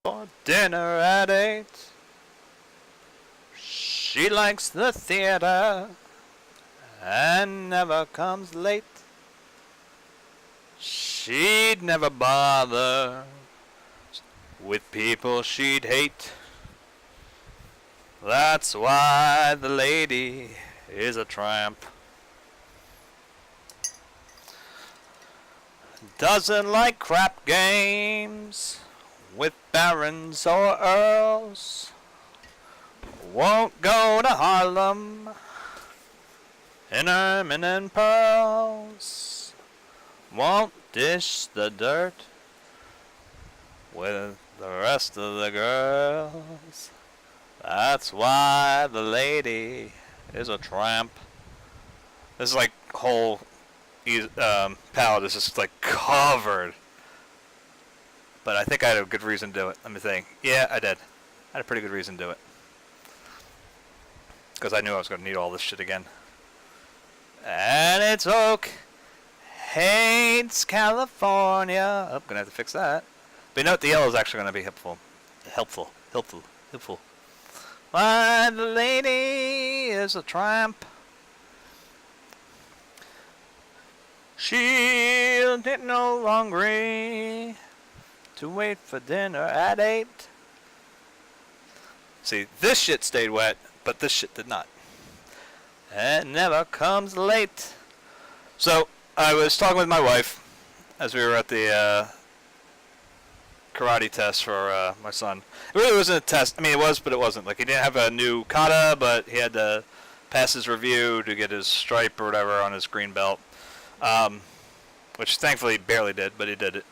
for dinner at 8. She likes the theater and never comes late. She'd never bother with people she'd hate. That's why the lady is a tramp. Doesn't like crap games with barons or earls. Won't go to Harlem in ermine and pearls. Won't dish the dirt with the rest of the girls. That's why the lady is a tramp. This is like whole palette is just like covered. But I think I had a good reason to do it. Let me think. Yeah, I did. I had a pretty good reason to do it. Because I knew I was going to need all this shit again. And it's Oak hates California. Oh, I'm going to have to fix that. But you know what? The yellow is actually going to be helpful. Why the lady is a tramp. She'll get no hungry to wait for dinner at 8. See, this shit stayed wet, but this shit did not. And never comes late. So, I was talking with my wife as we were at the karate test for my son. It really wasn't a test. I mean, it was, but it wasn't. Like, he didn't have a new kata, but he had to pass his review to get his stripe or whatever on his green belt. Which thankfully he barely did, but he did it.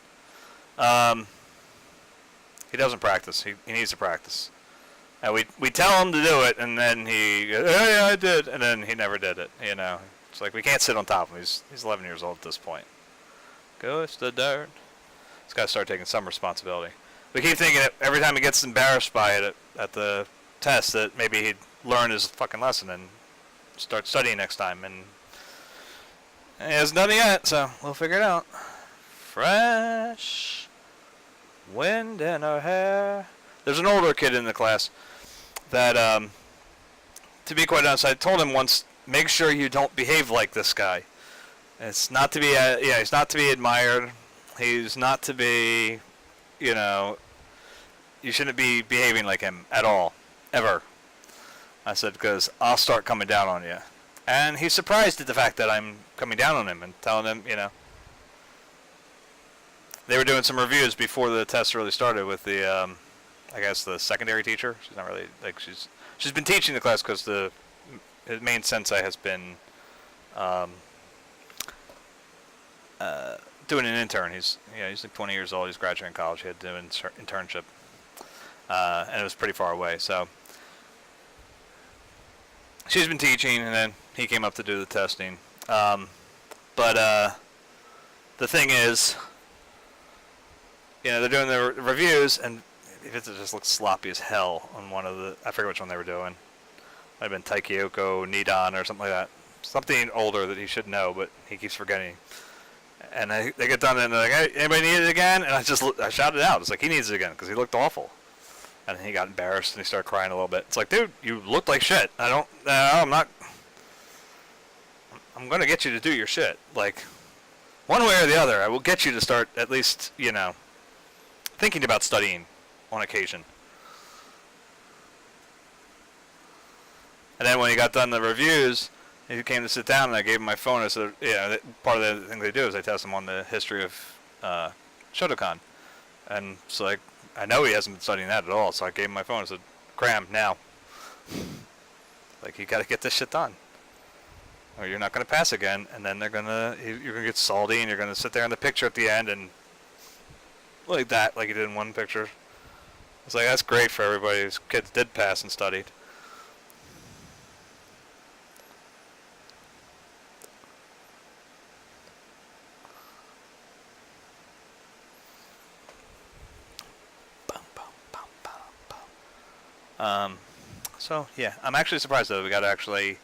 He doesn't practice. He needs to practice. And we tell him to do it, and then he goes, oh, yeah, I did, and then he never did it. You know, it's like we can't sit on top of him. He's 11 years old at this point. Goes the dirt. He's got to start taking some responsibility. We keep thinking that every time he gets embarrassed by it at the test, that maybe he'd learn his fucking lesson and start studying next time. And he hasn't done it yet, so we'll figure it out. Fresh wind in her hair. There's an older kid in the class that, to be quite honest, I told him once, make sure you don't behave like this guy. It's not to be, he's not to be admired. He's not to be, you know, you shouldn't be behaving like him at all, ever. I said, because I'll start coming down on you. And he's surprised at the fact that I'm coming down on him and telling him, you know. They were doing some reviews before the test really started with the, I guess the secondary teacher. She's not really, like, she's been teaching the class because the main sensei has been doing an intern. He's like 20 years old. He's graduating college. He had to do an internship, and it was pretty far away. So she's been teaching, and then he came up to do the testing. But the thing is, you know, they're doing the reviews, and it just looks sloppy as hell on one of the, I forget which one they were doing. Might have been Taikyoko Nidan or something like that. Something older that he should know, but he keeps forgetting. And they get done, and they're like, hey, anybody need it again? And I shouted out. It's like, he needs it again, because he looked awful. And he got embarrassed, and he started crying a little bit. It's like, dude, you looked like shit. I'm going to get you to do your shit. Like, one way or the other, I will get you to start at least, you know, thinking about studying on occasion. And then when he got done the reviews, he came to sit down, and I gave him my phone. I said, yeah, part of the thing they do is they test him on the history of Shotokan. And so, like, I know he hasn't been studying that at all, so I gave him my phone. I said, cram, now. Like, you got to get this shit done, or you're not going to pass again, and then you're going to get salty, and you're going to sit there in the picture at the end, and like that, like you did in one picture. It's like, that's great for everybody whose kids did pass and studied. So yeah, I'm actually surprised though we got actually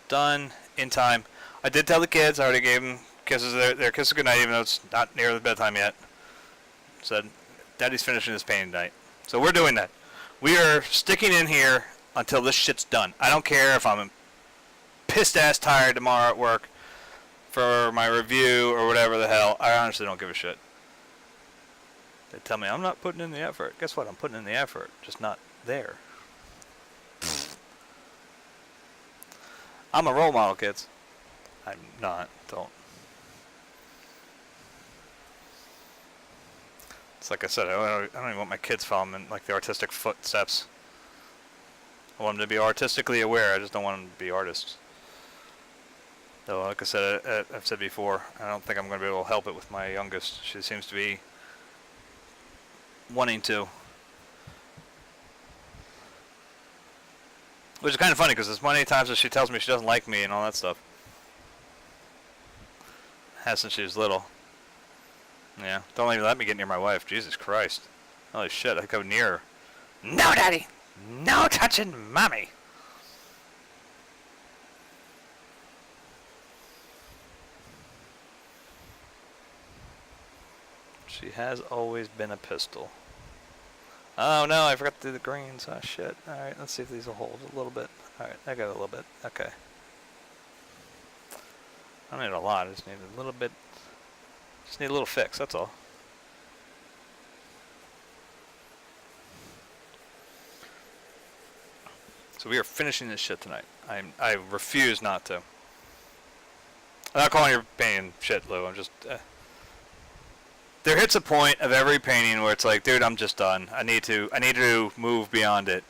done in time. I did tell the kids, I already gave them kisses, their kisses goodnight, even though it's not near the bedtime yet. Said, Daddy's finishing his painting tonight. So we're doing that. We are sticking in here until this shit's done. I don't care if I'm pissed ass tired tomorrow at work for my review or whatever the hell. I honestly don't give a shit. They tell me I'm not putting in the effort. Guess what? I'm putting in the effort, just not there. I'm a role model, kids. I'm not. Don't. It's like I said, I don't even want my kids following in, like, the artistic footsteps. I want them to be artistically aware. I just don't want them to be artists. Though, like I said, I've said before, I don't think I'm going to be able to help it with my youngest. She seems to be wanting to. Which is kind of funny, because there's many times that she tells me she doesn't like me and all that stuff. Has since she was little. Yeah, don't even let me get near my wife. Jesus Christ. Holy shit, I go near her. No, Daddy! No touching Mommy! She has always been a pistol. Oh no, I forgot to do the greens. Oh shit. Alright, let's see if these will hold a little bit. Alright, I got a little bit. Okay. I don't need a lot, I just need a little bit. Just need a little fix, that's all. So we are finishing this shit tonight. I refuse not to. I'm not calling your painting shit, Lou. I'm just... There hits a point of every painting where it's like, dude, I'm just done. I need to move beyond it.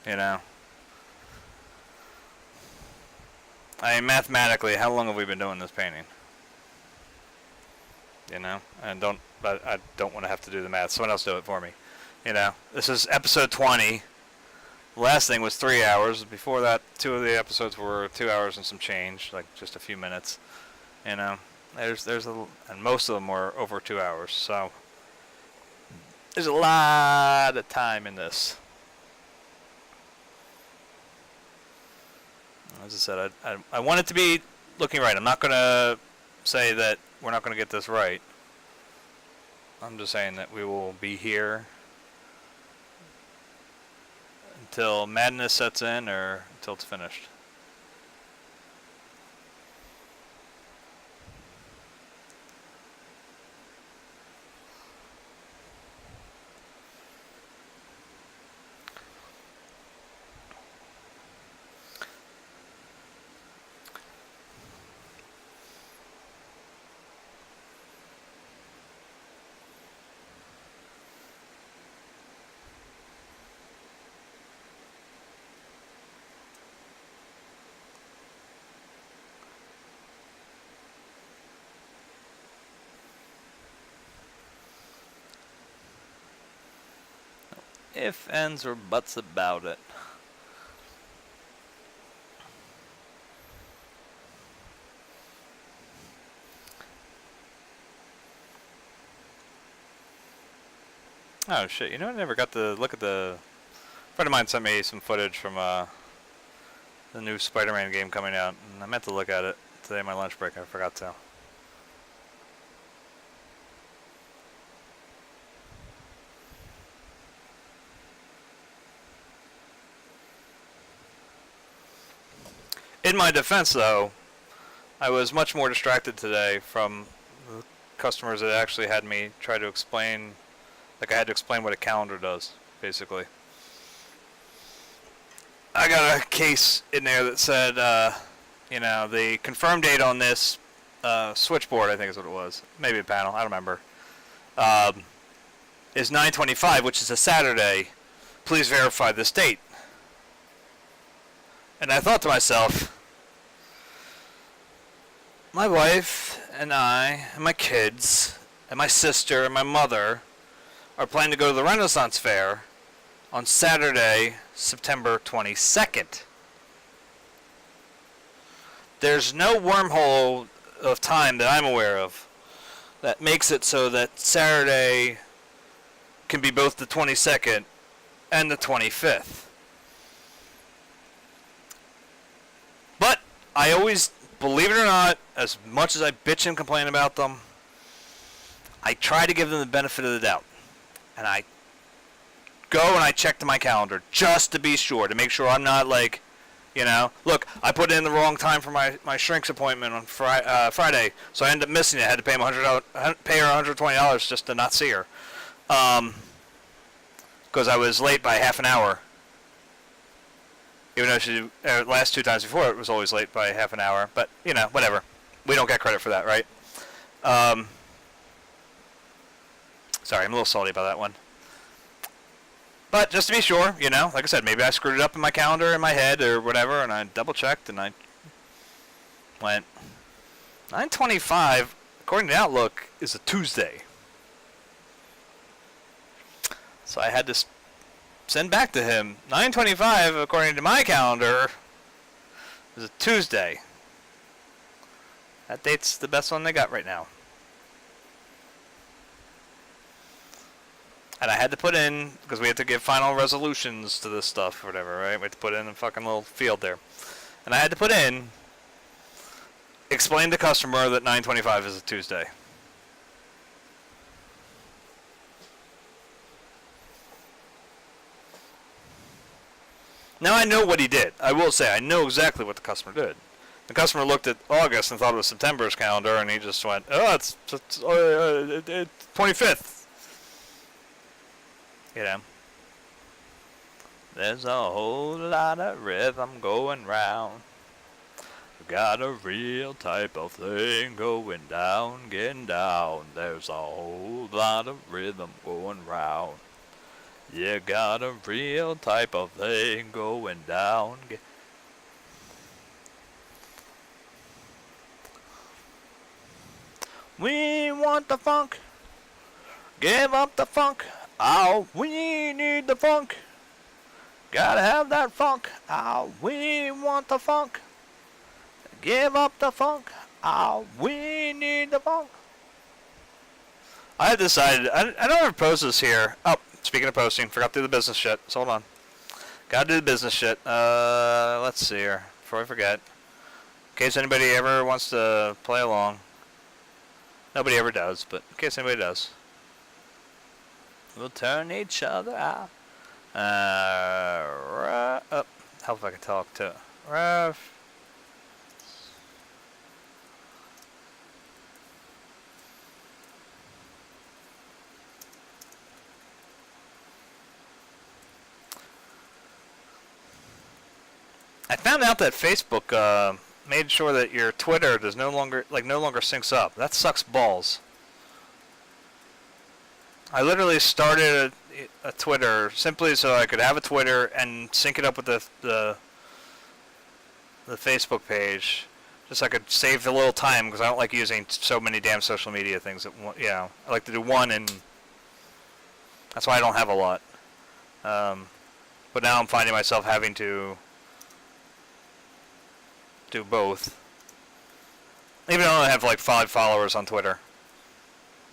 You know? I mean, mathematically, how long have we been doing this painting? You know? I don't want to have to do the math. Someone else do it for me. You know? This is episode 20. The last thing was 3 hours. Before that, 2 of the episodes were 2 hours and some change, like just a few minutes. You know? And most of them were over 2 hours, so there's a lot of time in this. As I said, I want it to be looking right. I'm not going to say that we're not going to get this right. I'm just saying that we will be here until madness sets in or until it's finished. If, ands, or buts about it. Oh shit, you know I never got to look at the... A friend of mine sent me some footage from the new Spider-Man game coming out, and I meant to look at it today on my lunch break, I forgot to. In my defense, though, I was much more distracted today from the customers that actually had me try to explain, like I had to explain what a calendar does, basically. I got a case in there that said, you know, the confirmed date on this switchboard, I think is what it was, maybe a panel, I don't remember, is 9/25, which is a Saturday. Please verify this date. And I thought to myself, my wife and I and my kids and my sister and my mother are planning to go to the Renaissance Fair on Saturday, September 22nd. There's no wormhole of time that I'm aware of that makes it so that Saturday can be both the 22nd and the 25th. But I always, believe it or not, as much as I bitch and complain about them, I try to give them the benefit of the doubt. and I go and I check to my calendar just to be sure, to make sure I'm not like, you know, look, I put in the wrong time for my shrink's appointment on Friday, so I ended up missing it. I had to pay pay her $120 just to not see her, because I was late by half an hour. Even though she last 2 times before it was always late by half an hour, but you know, whatever. We don't get credit for that, right? Sorry, I'm a little salty about that one. But just to be sure, you know, like I said, maybe I screwed it up in my calendar, in my head, or whatever, and I double-checked, and I went, 9/25, according to Outlook, is a Tuesday. So I had to send back to him, 9/25, according to my calendar, is a Tuesday. That date's the best one they got right now. And I had to put in, because we had to give final resolutions to this stuff or whatever, right? We had to put in a fucking little field there. And I had to put in, explain to customer that 9/25 is a Tuesday. Now I know what he did. I will say, I know exactly what the customer did. The customer looked at August and thought it was September's calendar, and he just went, oh, it's 25th. You know, there's a whole lot of rhythm going round. Got a real type of thing going down, getting down. There's a whole lot of rhythm going round. You got a real type of thing going down. We want the funk. Give up the funk. Oh, we need the funk. Gotta have that funk. Oh, we want the funk. Give up the funk. Oh, we need the funk. I have decided, I don't ever post this here. Oh, speaking of posting, forgot to do the business shit. So hold on. Gotta do the business shit. Let's see here. Before I forget. In case anybody ever wants to play along. Nobody ever does, but in case anybody does. We'll turn each other out. Help if I can talk to Ref. I found out that Facebook made sure that your Twitter does no longer syncs up. That sucks balls. I literally started a Twitter simply so I could have a Twitter and sync it up with the Facebook page, just so I could save a little time, because I don't like using so many damn social media things. You know, I like to do one, and that's why I don't have a lot. But now I'm finding myself having to do both, even though I only have like 5 followers on Twitter.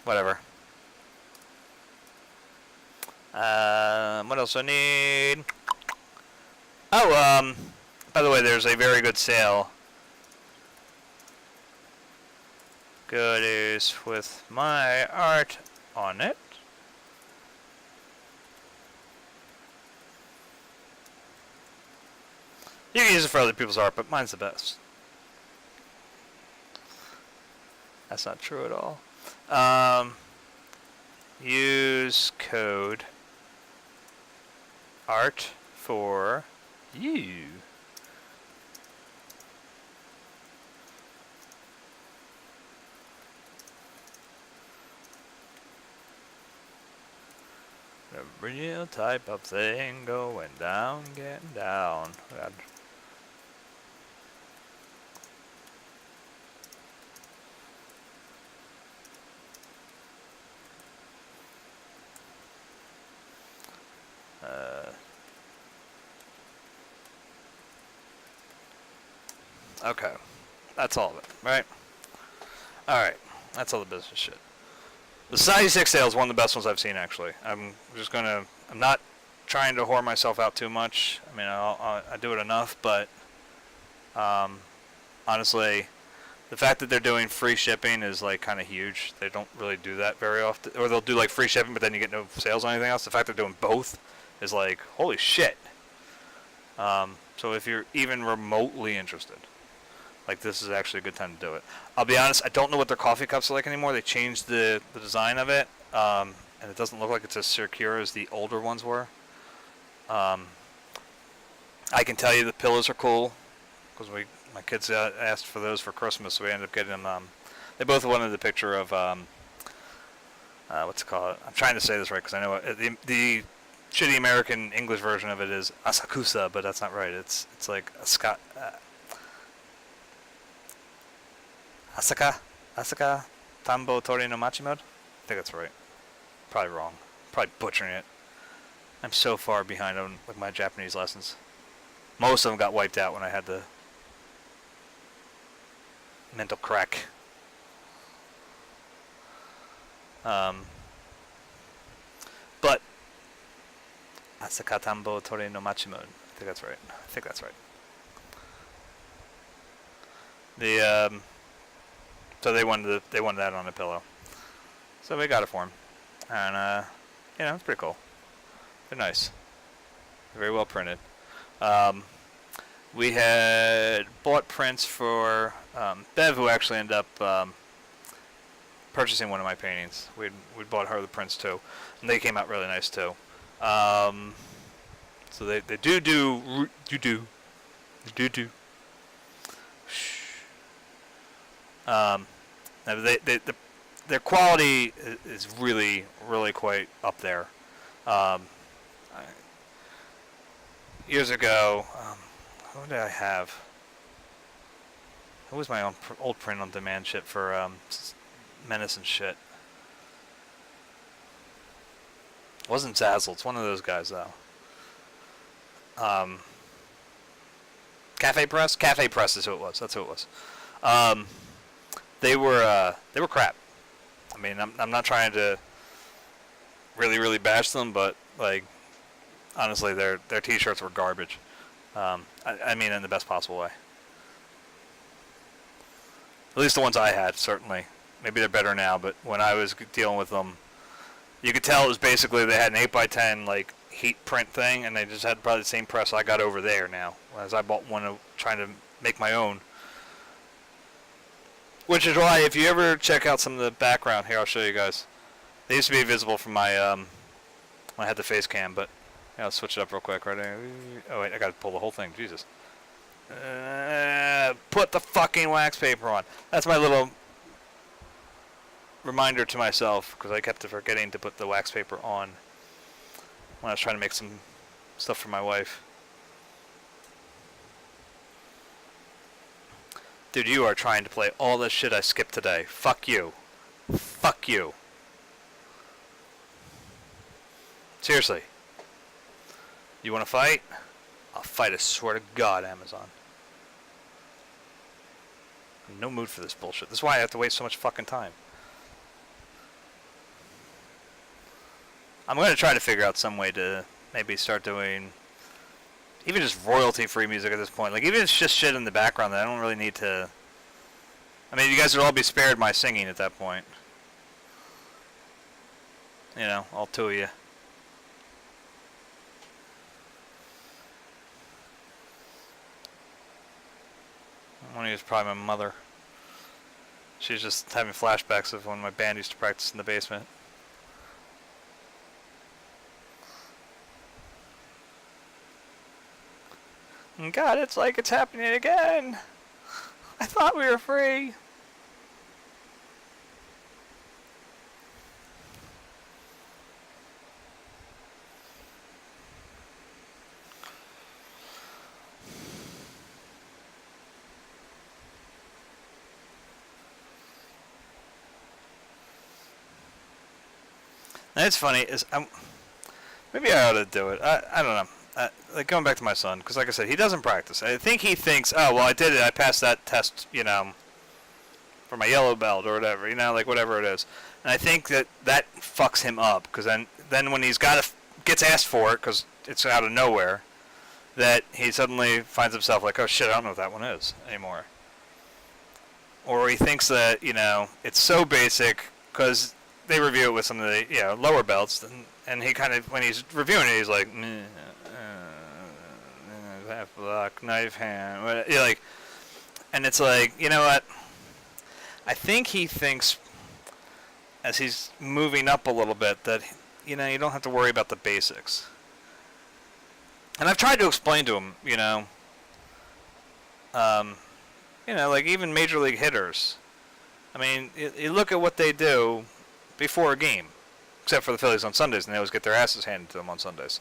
Whatever. What else I need? Oh, by the way, there's a very good sale. Goodies with my art on it. You can use it for other people's art, but mine's the best. That's not true at all. Use code art for you. A real type of thing going down, getting down. God. Okay, that's all of it, right? Alright, that's all the business shit. The Society 6 sale is one of the best ones I've seen, actually. I'm not trying to whore myself out too much. I mean, I do it enough, but honestly, The fact that they're doing free shipping is like kind of huge. They don't really do that very often, or they'll do like free shipping, but then you get no sales on anything else. The fact they're doing both is like, holy shit. So if you're even remotely interested, like, this is actually a good time to do it. I'll be honest, I don't know what their coffee cups are like anymore. They changed the design of it, and it doesn't look like it's as secure as the older ones were. I can tell you the pillows are cool, because my kids asked for those for Christmas, so we ended up getting them. They both wanted the picture of, what's it called? I'm trying to say this right, because I know it. The shitty American English version of it is Asakusa, but that's not right. It's like Asaka Tambo Tori no Machimode? I think that's right. Probably wrong. Probably butchering it. I'm so far behind on like my Japanese lessons. Most of them got wiped out when I had the mental crack. But Asaka Tambo Tori no Machimode. I think that's right. So they wanted that on a pillow. So we got it for him. And it's pretty cool. They're nice. They're very well printed. We had bought prints for Bev, who actually ended up purchasing one of my paintings. We bought her the prints too, and they came out really nice too. So they do. Their quality is really, really quite up there. Years ago, what did I have? It was my own old print on demand shit for Menace and shit. It wasn't Zazzle. It's one of those guys though. Cafe Press. Cafe Press is who it was. That's who it was. They were crap. I mean, I'm not trying to really, really bash them, but like, honestly, their t-shirts were garbage. I mean, in the best possible way. At least the ones I had, certainly. Maybe they're better now, but when I was dealing with them, you could tell it was basically they had an 8x10 like heat print thing, and they just had probably the same press I got over there now, as I bought one trying to make my own. Which is why, if you ever check out some of the background, here I'll show you guys. They used to be visible from my when I had the face cam, but I'll switch it up real quick right there. Oh wait, I gotta pull the whole thing. Jesus. Put the fucking wax paper on. That's my little reminder to myself, because I kept forgetting to put the wax paper on when I was trying to make some stuff for my wife. Dude, you are trying to play all this shit I skipped today. Fuck you. Fuck you. Seriously. You want to fight? I'll fight, I swear to God, Amazon. I'm in no mood for this bullshit. This is why I have to waste so much fucking time. I'm going to try to figure out some way to maybe start doing even just royalty-free music at this point. Like, even if it's just shit in the background that I don't really need to... I mean, you guys would all be spared my singing at that point. You know, all two of you. One of you is probably my mother. She's just having flashbacks of when my band used to practice in the basement. God, it's like it's happening again. I thought we were free. And it's funny, maybe I ought to do it. I don't know. Like, going back to my son, because like I said, he doesn't practice. I think he thinks, oh, well, I did it. I passed that test, you know, for my yellow belt or whatever, you know, like whatever it is. And I think that fucks him up, because then when he's gets asked for it, because it's out of nowhere, that he suddenly finds himself like, oh shit, I don't know what that one is anymore. or he thinks that, it's so basic because they review it with some of the, lower belts, and he kind of, when he's reviewing it, he's like, half block, knife hand, like, and it's like, you know what? I think he thinks, as he's moving up a little bit, that, you don't have to worry about the basics. And I've tried to explain to him, like even major league hitters. I mean, you look at what they do before a game, except for the Phillies on Sundays, and they always get their asses handed to them on Sundays.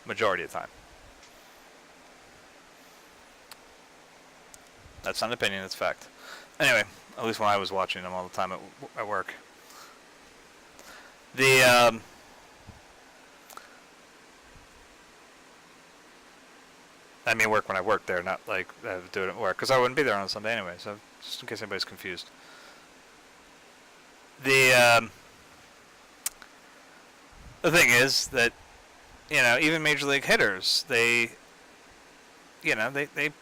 Majority of the time. That's not an opinion, that's fact. Anyway, at least when I was watching them all the time at work. I mean work when I worked there, not like I would do it at work, because I wouldn't be there on Sunday anyway, so just in case anybody's confused. The thing is that, even major league hitters, they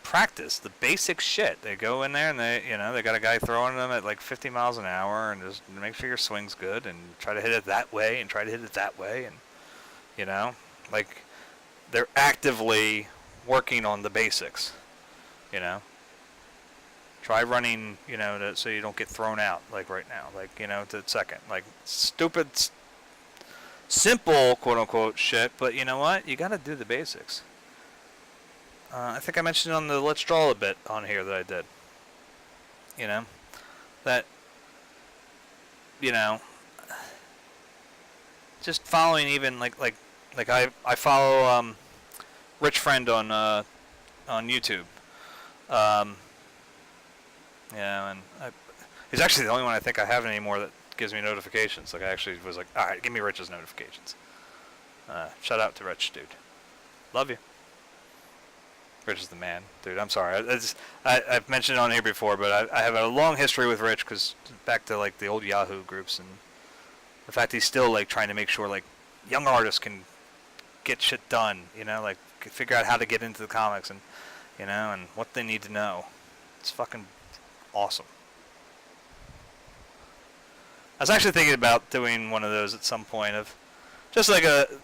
practice the basic shit. They go in there and they got a guy throwing them at like 50 miles an hour and just make sure your swing's good and try to hit it that way and try to hit it that way. And, like they're actively working on the basics, Try running, so you don't get thrown out like right now, like, to second. Like stupid, simple, quote unquote shit, but you know what? You got to do the basics. I think I mentioned on the Let's Draw a bit on here that I did. That, just following even like I follow Rich Friend on YouTube. And he's actually the only one I think I have anymore that gives me notifications. Like I actually was like, all right, give me Rich's notifications. Shout out to Rich, dude. Love you. Rich is the man, dude. I'm sorry. I've mentioned it on here before, but I have a long history with Rich, because back to like the old Yahoo groups, and the fact he's still like trying to make sure like young artists can get shit done, like figure out how to get into the comics and and what they need to know. It's fucking awesome. I was actually thinking about doing one of those at some point, of just like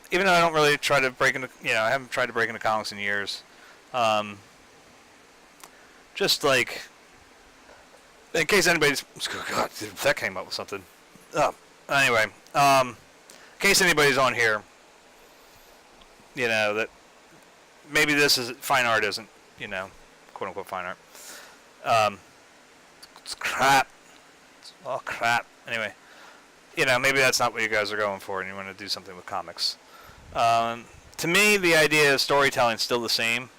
even though I don't really try to break into, I haven't tried to break into comics in years. Just like, in case anybody's, God, dude, that came up with something. Anyway, in case anybody's on here, that maybe this is, fine art isn't, quote unquote fine art. It's crap. It's all crap. Anyway, maybe that's not what you guys are going for, and you want to do something with comics. To me, the idea of storytelling is still the same.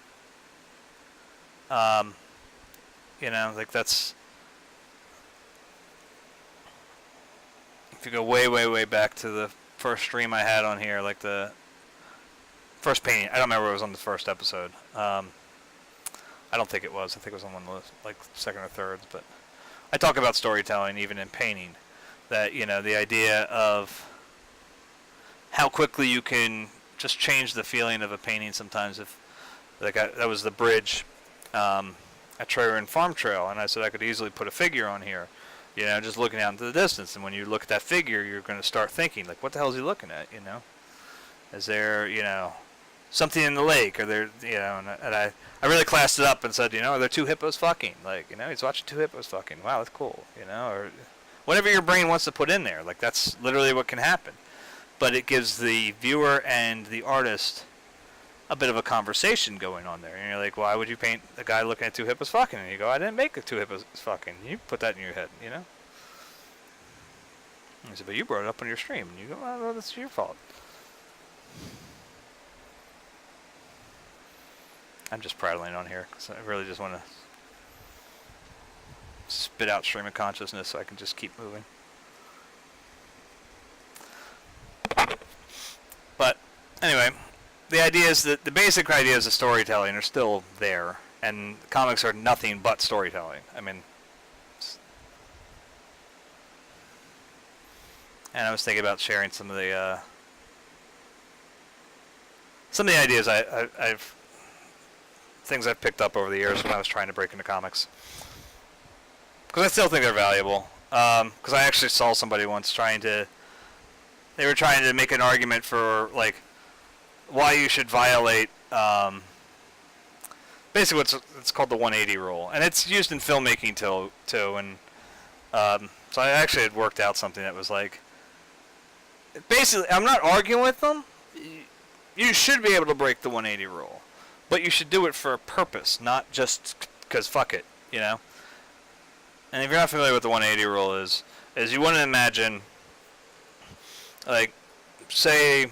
Like that's, if you go way, way, way back to the first stream I had on here, like the first painting, I don't remember if it was on the first episode. I don't think it was. I think it was on one of the, like, second or thirds, but I talk about storytelling even in painting, that, the idea of how quickly you can just change the feeling of a painting sometimes. If, like, that was the bridge at Trader and Farm Trail, and I said I could easily put a figure on here, just looking out into the distance, and when you look at that figure, you're going to start thinking, like, what the hell is he looking at, Is there, something in the lake, or there, and I really classed it up and said, are there two hippos fucking? Like, he's watching two hippos fucking. Wow, that's cool, or whatever your brain wants to put in there. Like, that's literally what can happen. But it gives the viewer and the artist a bit of a conversation going on there. And you're like, why would you paint a guy looking at two hippos fucking? And you go, I didn't make two hippos fucking. You put that in your head, And I said, but you brought it up on your stream. And you go, well, that's your fault. I'm just prattling on here because I really just want to spit out stream of consciousness so I can just keep moving. But anyway, the idea is that the basic ideas of storytelling are still there, and comics are nothing but storytelling. I mean, and I was thinking about sharing some of the ideas I've things I've picked up over the years when I was trying to break into comics. Because I still think they're valuable. Because I actually saw somebody once they were trying to make an argument for, like, why you should violate, basically it's called the 180 rule. And it's used in filmmaking too. And so I actually had worked out something that was like, basically, I'm not arguing with them. You should be able to break the 180 rule. But you should do it for a purpose, not just because fuck it, you know? And if you're not familiar with the 180 rule is you want to imagine, like, say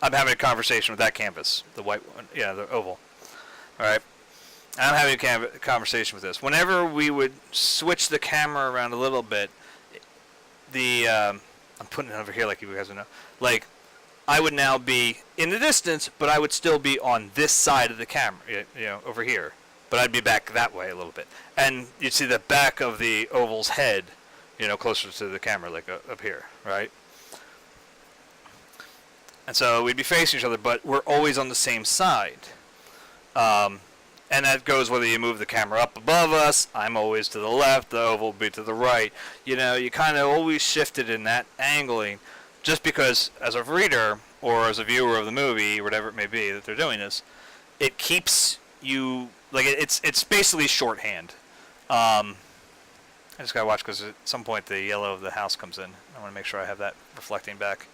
I'm having a conversation with that canvas, the white one, yeah, the oval, all right? I'm having a conversation with this. Whenever we would switch the camera around a little bit, I'm putting it over here like you guys would know, like, I would now be in the distance, but I would still be on this side of the camera, you know, over here. But I'd be back that way a little bit. And you'd see the back of the oval's head, you know, closer to the camera, like up here, right? And so we'd be facing each other, but we're always on the same side. And that goes whether you move the camera up above us, I'm always to the left, the oval will be to the right. You know, you kind of always shifted in that angling, just because as a reader or as a viewer of the movie, whatever it may be that they're doing this, it keeps you, like, it's basically shorthand. I just gotta watch because at some point the yellow of the house comes in. I want to make sure I have that reflecting back.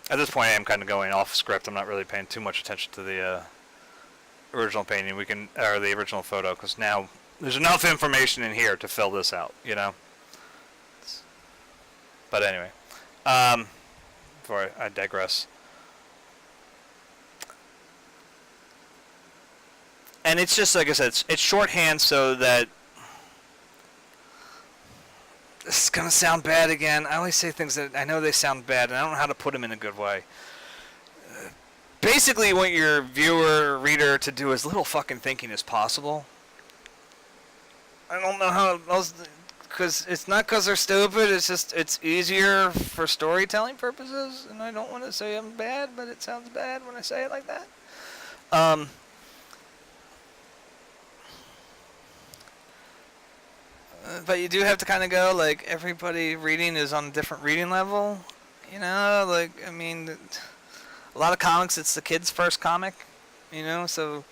At this point I am kind of going off script. I'm not really paying too much attention to the original painting. Or the original photo, because now there's enough information in here to fill this out, you know. But anyway, before I digress. And it's just, like I said, it's shorthand so that, this is going to sound bad again. I always say things that I know they sound bad, and I don't know how to put them in a good way. Basically, you want your viewer or reader to do as little fucking thinking as possible. I don't know how else, because it's not because they're stupid, it's just, it's easier for storytelling purposes, and I don't want to say I'm bad, but it sounds bad when I say it like that. But you do have to kind of go, like, everybody reading is on a different reading level, you know, like, I mean, a lot of comics, it's the kid's first comic, you know, so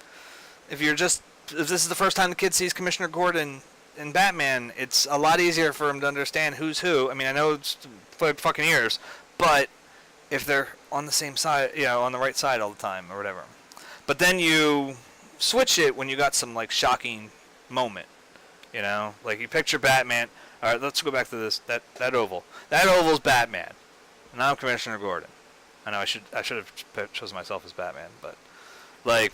if this is the first time the kid sees Commissioner Gordon in Batman, it's a lot easier for him to understand who's who. I mean, I know it's fucking ears, but if they're on the same side, you know, on the right side all the time or whatever. But then you switch it when you got some, like, shocking moment. You know, like you picture Batman. All right, let's go back to that oval. That oval's Batman, and I'm Commissioner Gordon. I know I should have chosen myself as Batman, but like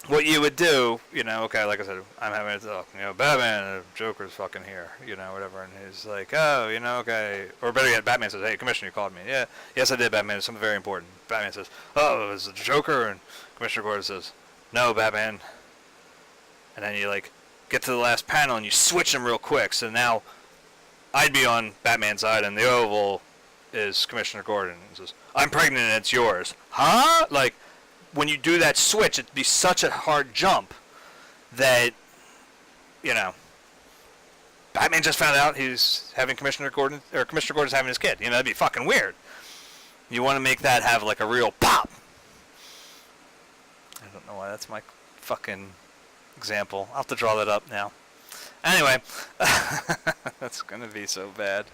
what you would do, you know, okay, like I said, I'm having a talk, you know, Batman, Joker's fucking here, you know, whatever, and he's like, oh, you know, okay, or better yet, Batman says, hey, Commissioner, you called me. Yeah, yes, I did, Batman. It's something very important. Batman says, oh, is it the Joker? And Commissioner Gordon says, no, Batman. And then you like get to the last panel and you switch them real quick. So now I'd be on Batman's side and the oval is Commissioner Gordon. And says, I'm pregnant and it's yours. Huh? Like, when you do that switch, it'd be such a hard jump that, you know, Batman just found out he's having Commissioner Gordon, or Commissioner Gordon's having his kid. You know, that'd be fucking weird. You want to make that have like a real pop. I don't know why that's my fucking example. I'll have to draw that up now. Anyway, that's gonna be so bad.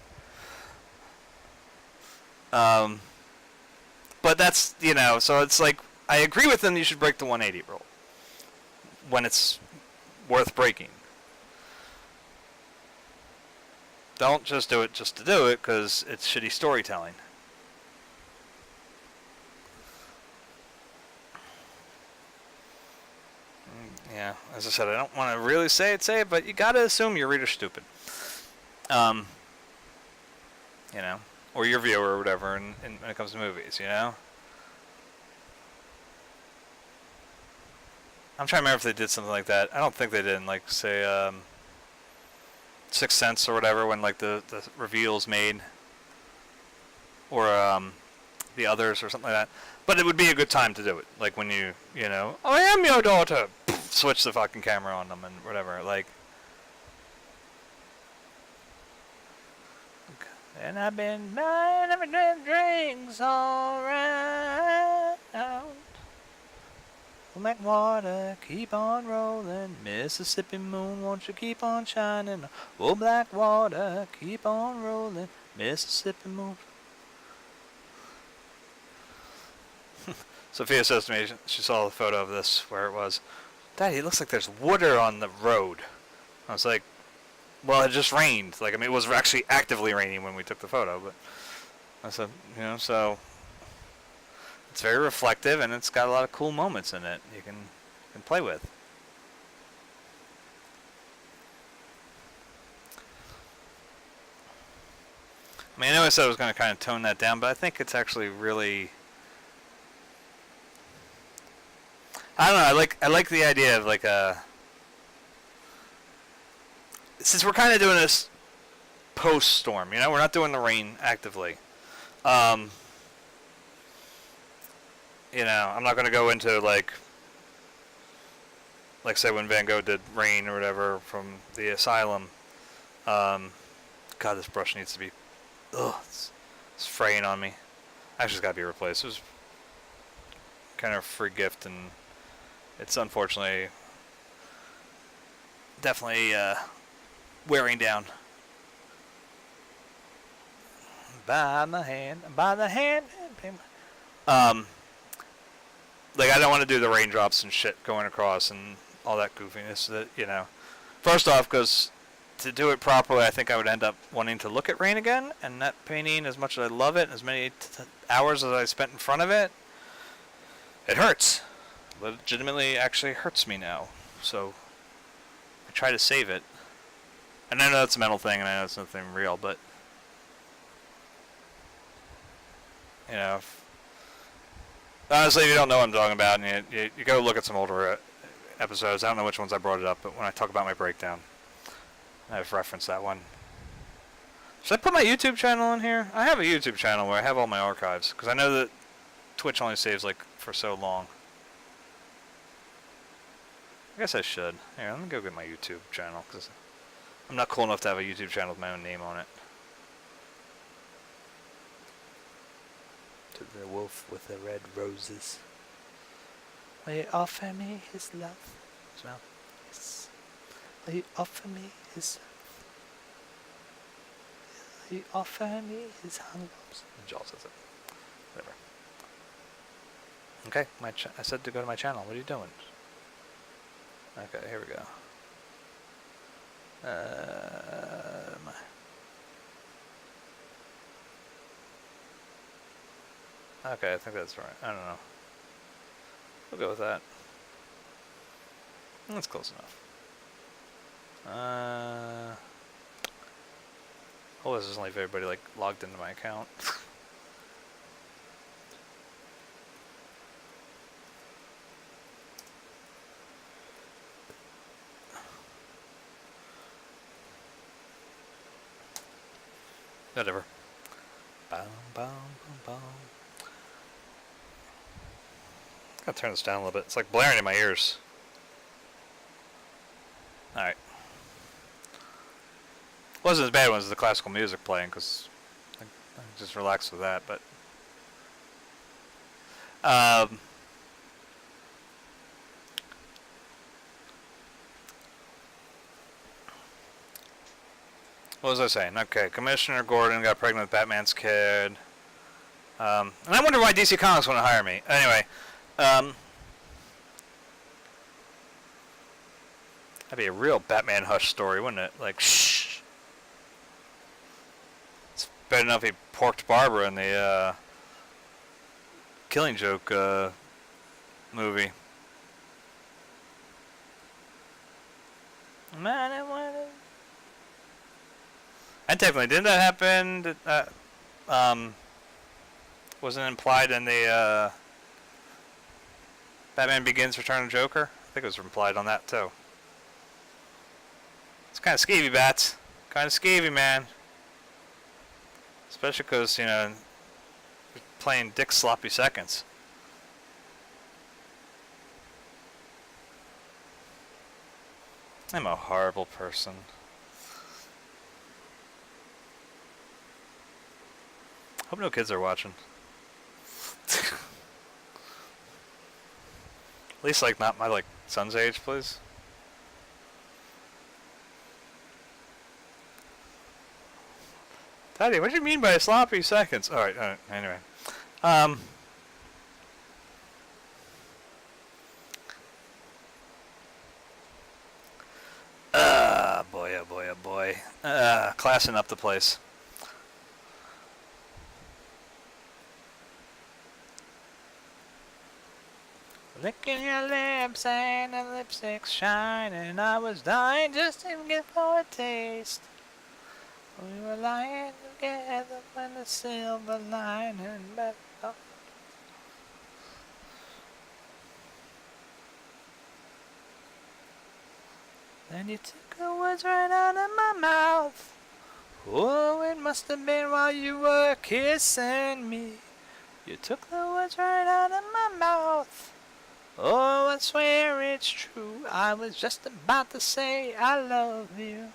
But that's, you know, so it's like, I agree with them, you should break the 180 rule when it's worth breaking. Don't just do it just to do it, because it's shitty storytelling. Yeah, as I said, I don't want to really say it, but you gotta assume your reader's stupid. You know, or your viewer or whatever, and when it comes to movies, you know? I'm trying to remember if they did something like that. I don't think they did in, like, say, Sixth Sense or whatever, when, like, the reveal's made. Or, the others or something like that. But it would be a good time to do it. Like when I am your daughter. Switch the fucking camera on them and whatever. Like. And I've been buying every drinks all around. Black water, keep on rolling. Mississippi moon, won't you keep on shining? Oh, black water, keep on rolling. Mississippi moon. Sophia says to me, she saw the photo of this where it was, Daddy, it looks like there's water on the road. I was like, well, it just rained. Like, I mean, it was actually actively raining when we took the photo, but I said, so it's very reflective and it's got a lot of cool moments in it you can play with. I mean, I know I said I was going to kind of tone that down, but I think it's actually really, I don't know, I like the idea of like since we're kind of doing this post-storm, we're not doing the rain actively. I'm not going to go into like say when Van Gogh did Rain or whatever from the Asylum. God, this brush needs to be, it's fraying on me. Actually, it's got to be replaced. It was kind of a free gift, and it's unfortunately definitely wearing down. By the hand. Like, I don't want to do the raindrops and shit going across and all that goofiness that, First off, because to do it properly, I think I would end up wanting to look at rain again, and that painting, as much as I love it, as many hours as I spent in front of it, it hurts. Legitimately actually hurts me now. So I try to save it. And I know it's a mental thing, and I know it's nothing real, but honestly, if you don't know what I'm talking about, and you go look at some older episodes. I don't know which ones I brought it up, but when I talk about my breakdown, I've referenced that one. Should I put my YouTube channel in here? I have a YouTube channel where I have all my archives, because I know that Twitch only saves like for so long. I guess I should. Here, let me go get my YouTube channel, because I'm not cool enough to have a YouTube channel with my own name on it. To the wolf with the red roses. Will you offer me his love? Smell. Yes. Will you offer me his love? Will you offer me his hungers? Jaws says it. Whatever. Okay, I said to go to my channel. What are you doing? Okay, here we go. Okay, I think that's right. I don't know. We'll go with that. That's close enough. Oh, this is only if everybody like logged into my account. Whatever. Bum, bum, bum, bum. Gotta turn this down a little bit. It's like blaring in my ears. Alright. Wasn't as bad when it was the classical music playing, because I just relaxed with that, but what was I saying? Okay, Commissioner Gordon got pregnant with Batman's kid. And I wonder why DC Comics want to hire me. Anyway, that'd be a real Batman Hush story, wouldn't it? Like, shh. It's bad enough he porked Barbara in the Killing Joke movie. And technically, didn't that happen? Wasn't implied in the Batman Begins Return of Joker? I think it was implied on that too. It's kind of skeevy, Bats. Kind of skeevy, man. Especially because, playing Dick Sloppy Seconds. I'm a horrible person. Hope no kids are watching. At least, like, not my, like, son's age, please. Daddy, what do you mean by sloppy seconds? Alright, anyway. Boy, oh boy, oh boy. Classing up the place. Licking your lips and the lipstick's shining. I was dying just to get for a taste. We were lying together when the silver lining back up. Then you took the words right out of my mouth. Oh, it must have been while you were kissing me. You took the words right out of my mouth. Oh, I swear it's true. I was just about to say I love you.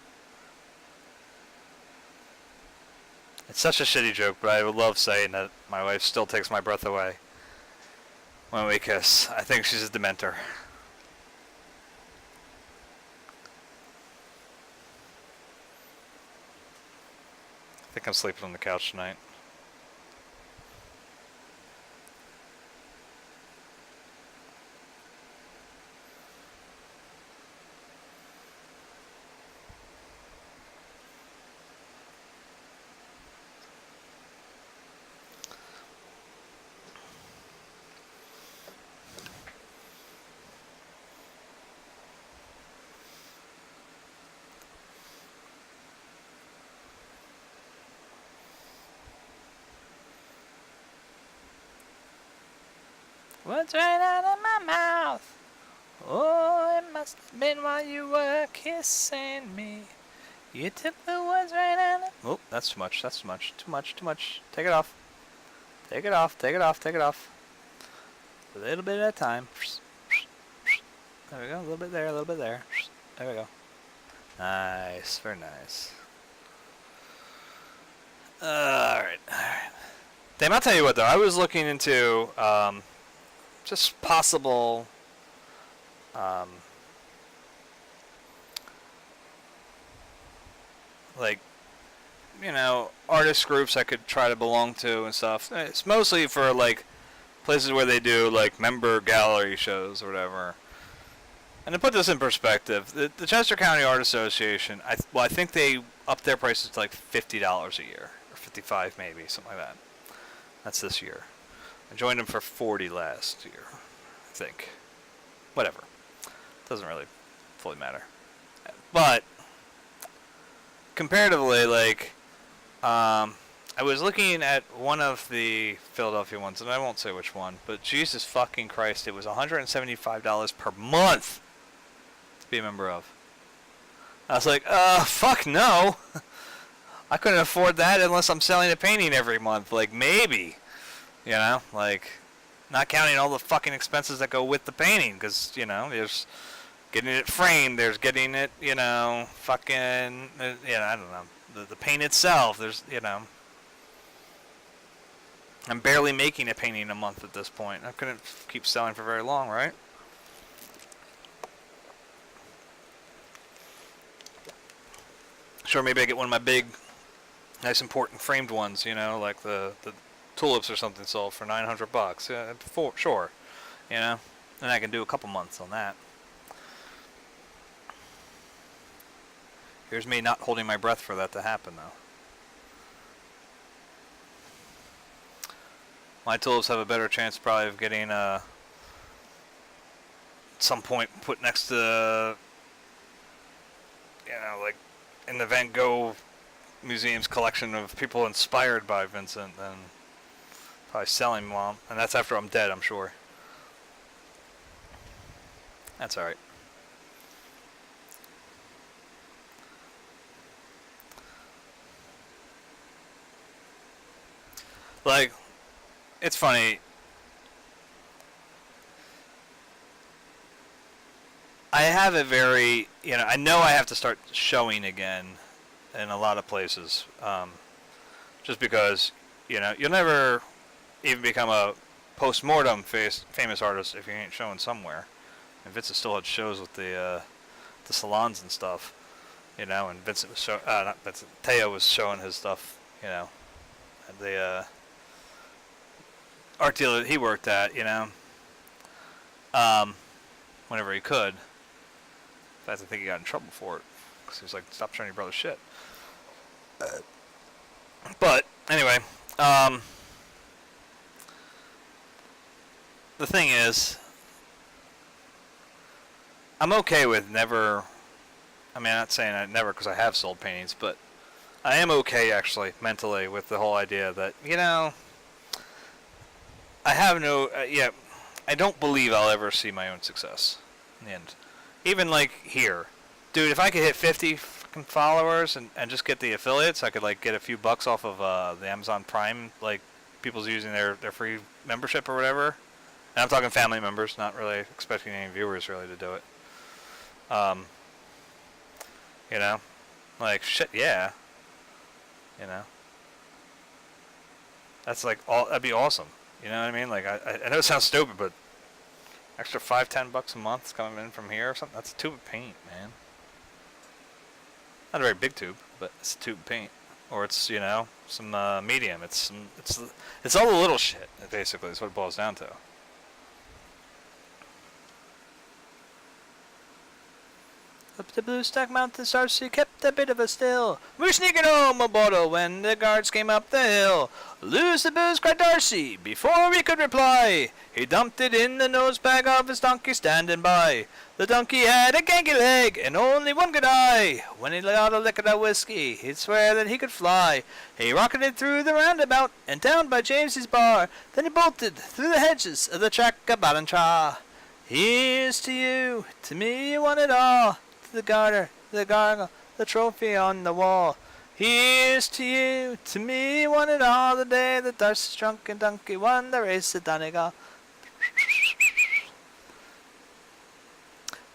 It's such a shitty joke, but I would love saying that my wife still takes my breath away when we kiss. I think she's a dementor. I think I'm sleeping on the couch tonight. What's right out of my mouth? Oh, it must have been while you were kissing me. You took the words right out of... Oh, that's too much, that's too much. Too much, too much. Take it off. Take it off, take it off, take it off. A little bit at a time. There we go, a little bit there, a little bit there. There we go. Nice, very nice. Alright, alright. Damn, I'll tell you what though, I was looking into... just possible like, you know, artist groups I could try to belong to and stuff. It's mostly for like places where they do like member gallery shows or whatever. And to put this in perspective, the Chester County Art Association, I think they upped their prices to like $50 a year, or $55 maybe, something like that. That's this year. I joined them for $40 last year, I think. Whatever. Doesn't really fully matter. But comparatively, like, I was looking at one of the Philadelphia ones, and I won't say which one, but Jesus fucking Christ, it was $175 per month to be a member of. I was like, fuck no. I couldn't afford that unless I'm selling a painting every month. Like, maybe. You know, like, not counting all the fucking expenses that go with the painting, because, you know, there's getting it framed, there's getting it, you know, fucking, you know, I don't know, the paint itself, there's, you know, I'm barely making a painting a month at this point. I couldn't keep selling for very long, right? Sure, maybe I get one of my big, nice important framed ones, you know, like the tulips or something sold for $900. Yeah, for sure, you know, and I can do a couple months on that. Here's me not holding my breath for that to happen, though. My tulips have a better chance probably of getting at some point put next to, you know, like in the Van Gogh Museum's collection of people inspired by Vincent than probably selling them, and that's after I'm dead, I'm sure. That's alright. Like, it's funny. I have a very, I know I have to start showing again in a lot of places, just because, you'll never even become a post-mortem famous artist if you ain't showing somewhere. And Vincent still had shows with the salons and stuff, and Vincent was not Vincent, Teo was showing his stuff, at the art dealer that he worked at, whenever he could. In fact, I think he got in trouble for it because he was like, "Stop showing your brother's shit." But anyway, the thing is, I'm okay with never. I mean, I'm not saying I never because I have sold paintings, but I am okay actually mentally with the whole idea that I have no. I don't believe I'll ever see my own success in the end. Even like here, dude, if I could hit 50 fucking followers and just get the affiliates, I could like get a few bucks off of the Amazon Prime, like people's using their free membership or whatever. And I'm talking family members, not really expecting any viewers really to do it. Like shit, yeah. That's like that'd be awesome. You know what I mean? Like I know it sounds stupid, but extra $5-10 a month coming in from here or something. That's a tube of paint, man. Not a very big tube, but it's a tube of paint. Or it's some medium. It's all the little shit. Basically, is what it boils down to. Up the Blue Stack Mountain Darcy kept a bit of a still. We're sneaking home a bottle when the guards came up the hill. Lose the booze, cried Darcy, before we could reply. He dumped it in the nose bag of his donkey standing by. The donkey had a ganky leg and only one good eye. When he got a lick of that whiskey, he'd swear that he could fly. He rocketed through the roundabout and down by James's bar. Then he bolted through the hedges of the track of Ballantrae. Here's to you, to me you want it all. To the garter, the gargle, the trophy on the wall. Here's to you, to me you won it all. The day that Darcy's drunken donkey won the race at Donegal.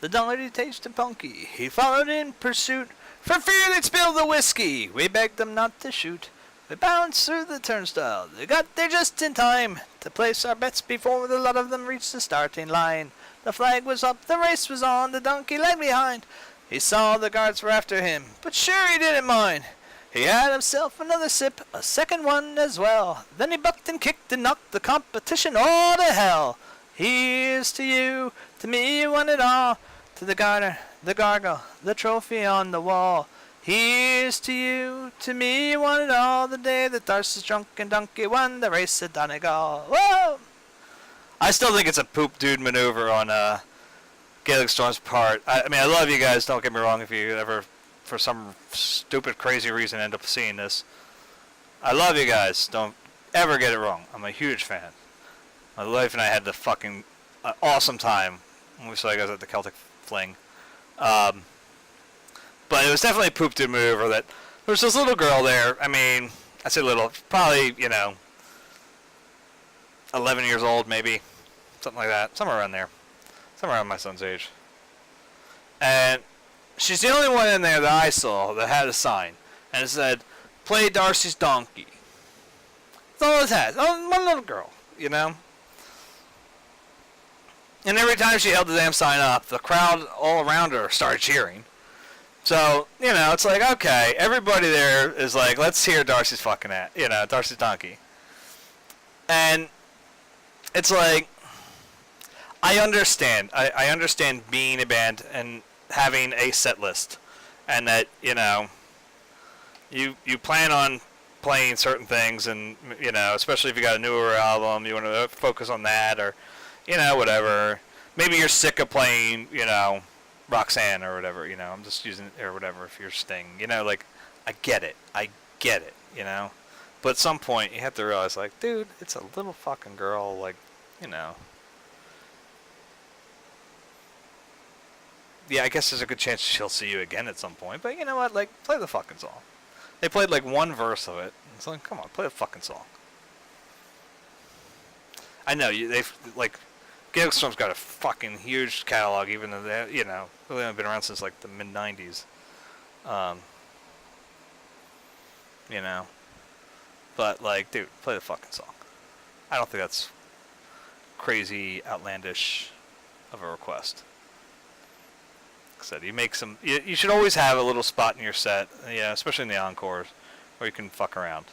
The donkey tasted punky, he followed in pursuit. For fear they'd spill the whiskey, we begged them not to shoot. We bounced through the turnstile, they got there just in time to place our bets before the lot of them reached the starting line. The flag was up, the race was on, the donkey lagged behind. He saw the guards were after him, but sure he didn't mind. He had himself another sip, a second one as well. Then he bucked and kicked and knocked the competition all to hell. Here's to you, to me you won it all. To the garter, the gargle, the trophy on the wall. Here's to you, to me you won it all. The day that Darcy's drunken donkey won the race at Donegal. Whoa! I still think it's a poop dude maneuver on Gaelic Storm's part. I mean, I love you guys, don't get me wrong, if you ever, for some stupid, crazy reason, end up seeing this. I love you guys, don't ever get it wrong. I'm a huge fan. My wife and I had the fucking awesome time when we saw you guys at the Celtic Fling. But it was definitely a poop dude maneuver that there was this little girl there. I mean, I say little, probably, 11 years old, maybe. Something like that. Somewhere around there. Somewhere around my son's age. And she's the only one in there that I saw that had a sign. And it said, "Play Darcy's Donkey." That's all it had. One little girl, And every time she held the damn sign up, the crowd all around her started cheering. So, it's like, okay, everybody there is like, let's hear Darcy's fucking Darcy's Donkey. And it's like, I understand. I understand being a band and having a set list. And that, you plan on playing certain things and, especially if you got a newer album, you want to focus on that or, whatever. Maybe you're sick of playing, Roxanne or whatever, I'm just using it or whatever if you're Sting. Like, I get it. But at some point, you have to realize, like, dude, it's a little fucking girl, like, Yeah, I guess there's a good chance she'll see you again at some point. But you know what? Like, play the fucking song. They played, like, one verse of it. It's like, come on, play the fucking song. I know they've like Gale-Storm's got a fucking huge catalog, even though they, you know, really only been around since like the mid '90s. You know, but like, dude, play the fucking song. I don't think that's crazy outlandish of a request. Like I said, you make some. You should always have a little spot in your set, yeah, especially in the encores, where you can fuck around.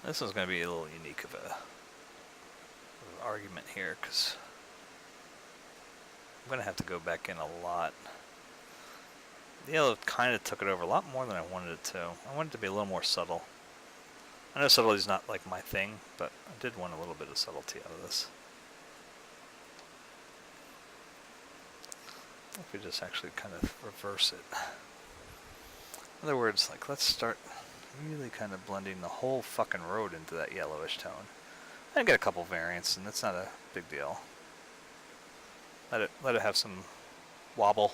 This one's going to be a little unique of an argument here, because I'm going to have to go back in a lot. The yellow kind of took it over a lot more than I wanted it to. I wanted it to be a little more subtle. I know subtlety is not like my thing, but I did want a little bit of subtlety out of this. If we just actually kind of reverse it. In other words, like, let's start really kind of blending the whole fucking road into that yellowish tone. I get a couple variants, and that's not a big deal. Let it have some wobble.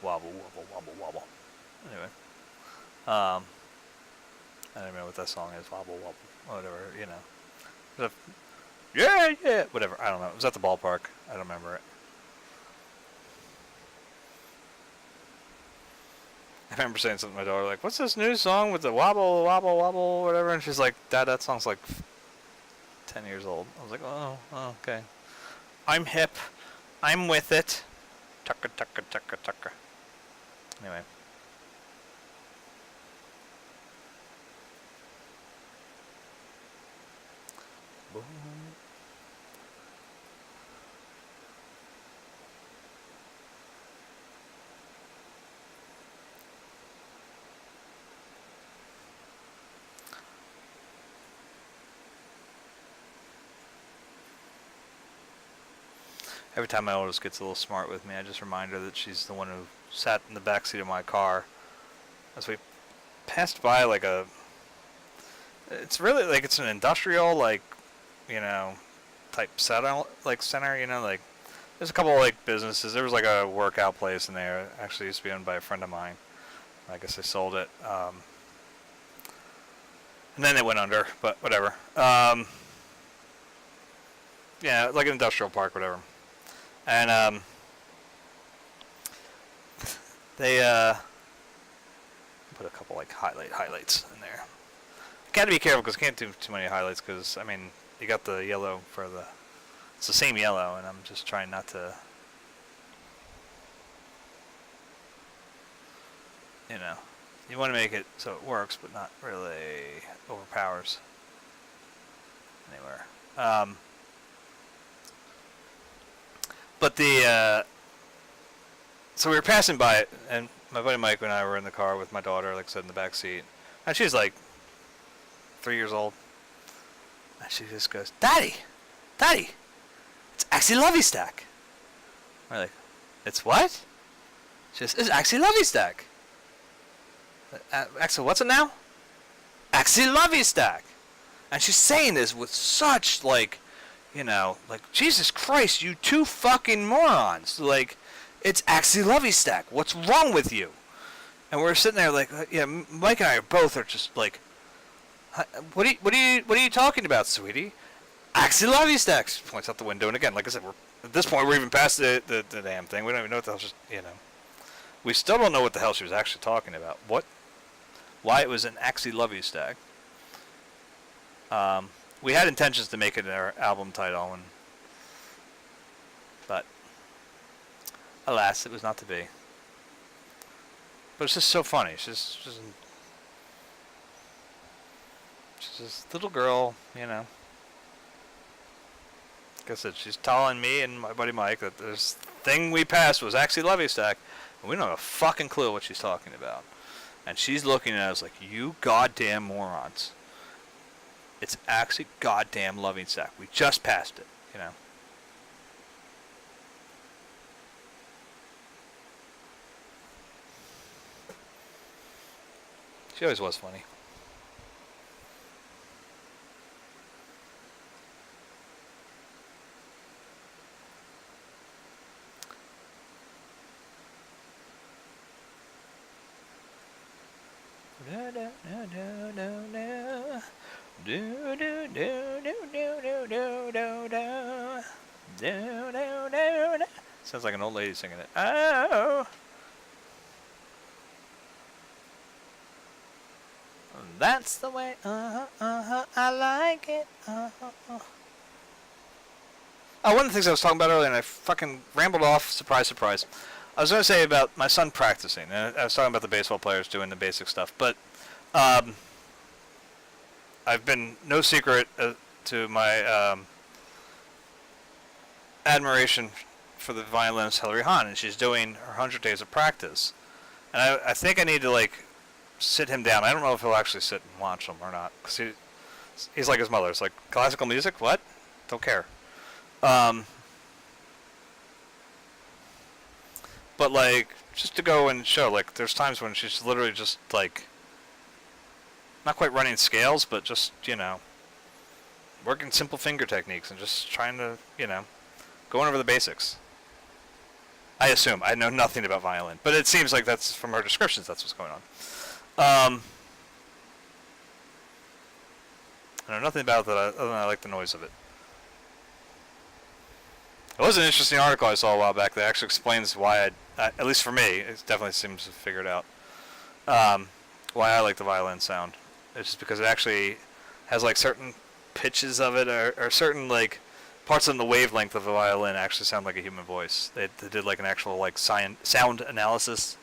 Wobble, wobble, wobble, wobble. Anyway. I don't know what that song is. Wobble, wobble. Whatever, you know. Yeah, yeah. Whatever. I don't know. It was at the ballpark. I don't remember it. I remember saying something to my daughter, like, what's this new song with the wobble, wobble, wobble, whatever? And she's like, Dad, that song's like 10 years old. I was like, oh, okay. I'm hip. I'm with it. Tucker, tucker, tucker, tucker. Anyway. Boom. Every time my oldest gets a little smart with me, I just remind her that she's the one who sat in the backseat of my car. As we passed by, like it's really like it's an industrial, like, you know, type center, you know, like there's a couple of like businesses. There was like a workout place in there. It actually used to be owned by a friend of mine. I guess they sold it. And then it went under, but whatever. Yeah, like an industrial park, whatever. And they put a couple like highlights in there. Got to be careful because can't do too many highlights because I mean you got the yellow for the it's the same yellow and I'm just trying not to, you know, you want to make it so it works but not really overpowers anywhere. But the so we were passing by it, and my buddy Mike and I were in the car with my daughter, like I said, in the back seat, and she's like 3 years old, and she just goes, "Daddy, Daddy, it's Axie Lovey Stack." We're like, "It's what?" She goes, "It's Axie Lovey Stack." Axel, what's it now? Axie Lovey Stack. And she's saying this with such like, you know, like, Jesus Christ, you two fucking morons. Like, it's Axie Lovey Stack. What's wrong with you? And we're sitting there like, yeah, Mike and I both are just like, what are you talking about, sweetie? Axie Lovey Stack. She points out the window, and again, like I said, at this point we're even past the damn thing. We don't even know what the hell she's, you know. We still don't know what the hell she was actually talking about. Why it was an Axie Lovey Stack. We had intentions to make it our album title, but alas, it was not to be. But it's just so funny. She's this little girl, you know. Like I said, she's telling me and my buddy Mike that this thing we passed was Axie Lovey Stack, and we don't have a fucking clue what she's talking about. And she's looking at us like, you goddamn morons. It's actually goddamn Loving Stack. We just passed it, you know. She always was funny. Do do do do do do do do do. Do do do do. Sounds like an old lady singing it. Oh. That's the way. I like it. Oh, one of the things I was talking about earlier, and I fucking rambled off. Surprise, surprise. I was going to say about my son practicing, and I was talking about the baseball players doing the basic stuff, but I've been no secret to my admiration for the violinist Hilary Hahn, and she's doing her 100 days of practice. And I think I need to, like, sit him down. I don't know if he'll actually sit and watch them or not, because he's like his mother. It's like, classical music? What? Don't care. But, like, just to go and show, like, there's times when she's literally just, like, not quite running scales, but just, you know, working simple finger techniques and just trying to, you know, going over the basics. I assume. I know nothing about violin, but it seems like that's, from her descriptions, that's what's going on. I know nothing about that other than I like the noise of it. It was an interesting article I saw a while back that actually explains why at least for me, it definitely seems to have figured out why I like the violin sound. It's just because it actually has like certain pitches of it or certain like parts of the wavelength of the violin actually sound like a human voice. They did like an actual like sound analysis.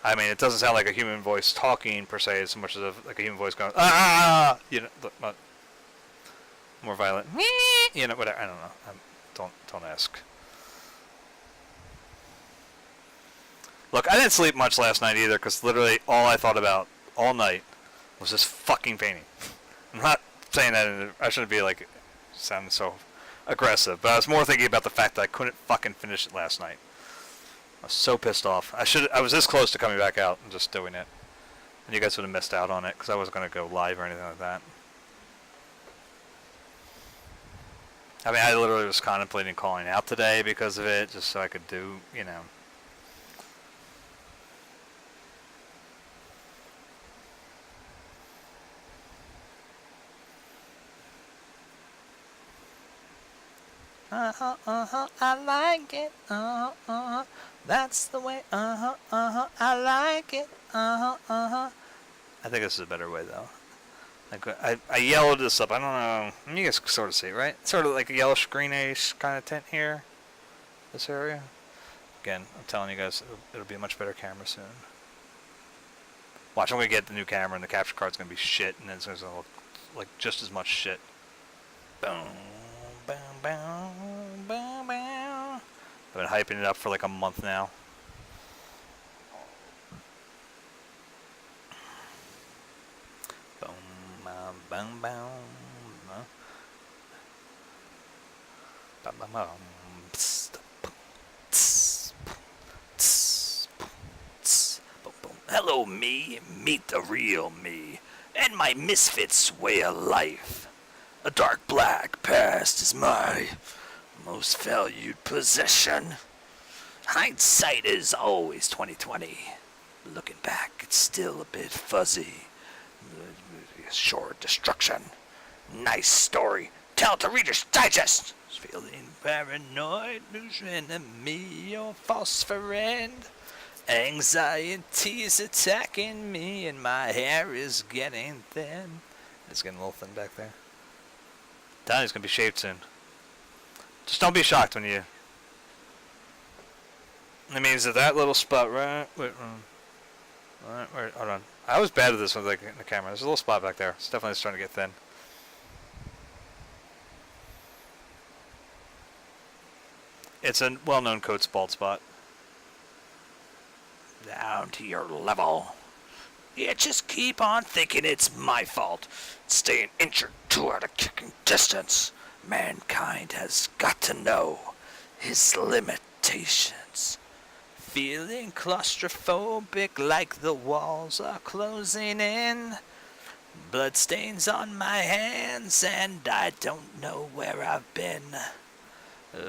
I mean, it doesn't sound like a human voice talking per se, as much as like a human voice going you know, more violent. You know, whatever. I don't know. Don't ask. Look, I didn't sleep much last night either, because literally all I thought about all night was this fucking painting. I'm not saying that I shouldn't be like sounding so aggressive, but I was more thinking about the fact that I couldn't fucking finish it last night. I was so pissed off. I was this close to coming back out and just doing it, and you guys would have missed out on it because I wasn't gonna go live or anything like that. I mean, I literally was contemplating calling out today because of it, just so I could do, you know. I like it. That's the way. I like it. I think this is a better way though. Like I yellowed this up. I don't know. You guys can sort of see it, right? It's sort of like a yellowish greenish kind of tint here. This area. Again, I'm telling you guys, it'll be a much better camera soon. Watch, I'm gonna get the new camera, and the capture card's gonna be shit, and then it's gonna look like just as much shit. Boom, boom, boom, boom, boom. I've been hyping it up for like a month now. Boom, boom, boom, boom. Bum, bum, bum. Hello, me. Meet the real me and my misfits way of life. A dark black past is my most valued possession. Hindsight is always 20/20. Looking back, it's still a bit fuzzy. Short destruction. Nice story. Tell it to Reader's Digest. Feeling paranoid, losing me, your false friend. Anxiety is attacking me, and my hair is getting thin. It's getting a little thin back there. Donnie's gonna be shaved soon. Just don't be shocked when you. It means that little spot right. Wait, hold on. I was bad at this with like in the camera. There's a little spot back there. It's definitely starting to get thin. It's a well-known coat's bald spot. Down to your level. You just keep on thinking it's my fault. Stay an inch or two at a kicking distance. Mankind has got to know his limitations. Feeling claustrophobic like the walls are closing in. Bloodstains on my hands and I don't know where I've been.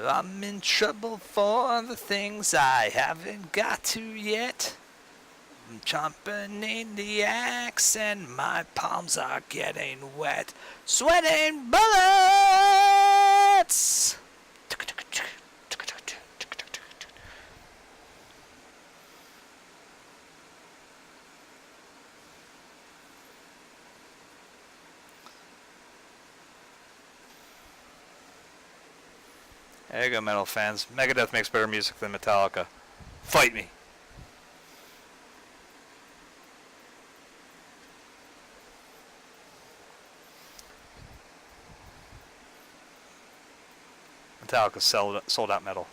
I'm in trouble for the things I haven't got to yet. I'm chomping in the axe and my palms are getting wet. Sweating bullets! There you go, metal fans. Megadeth makes better music than Metallica. Fight me. Metallica sold out metal.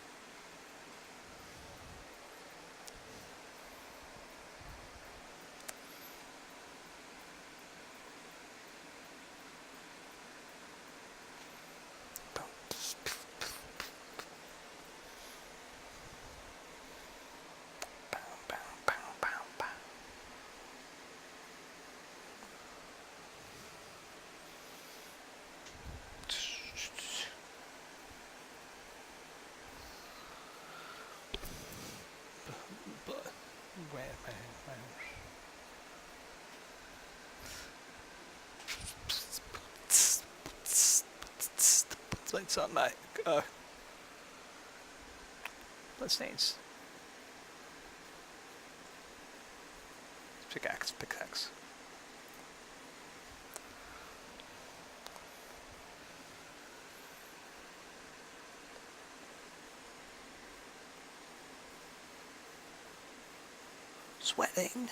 Lights on my bloodstains. Pickaxe. Sweating.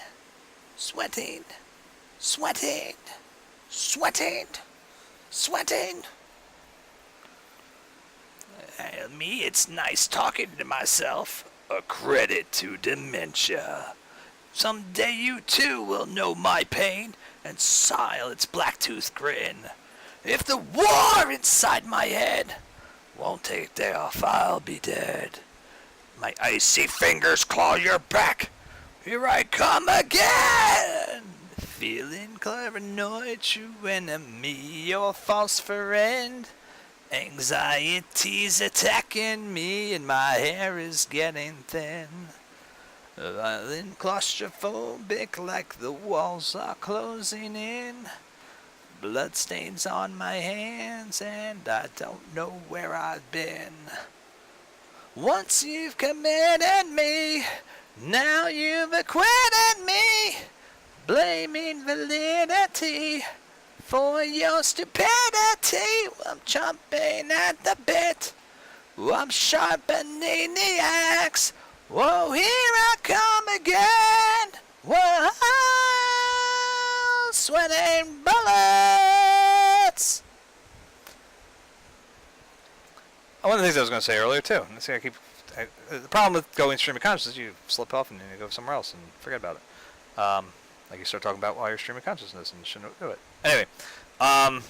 Me, it's nice talking to myself. A credit to dementia. Someday you too will know my pain and sigh its black-toothed grin. If the war inside my head won't take a day off, I'll be dead. My icy fingers claw your back. Here I come again. Feeling paranoid, true enemy, your false friend. Anxiety's attacking me and my hair is getting thin. I'm claustrophobic like the walls are closing in. Bloodstains on my hands and I don't know where I've been. Once you've committed me, now you've acquitted me. Blaming validity for your stupidity. I'm chomping at the bit. I'm sharpening the axe. Whoa, here I come again. Whoa, sweating bullets. One of the things I was going to say earlier too. The problem with going stream of consciousness is you slip off and then you go somewhere else and forget about it. Like you start talking about while you're streaming consciousness and you shouldn't do it. Anyway, one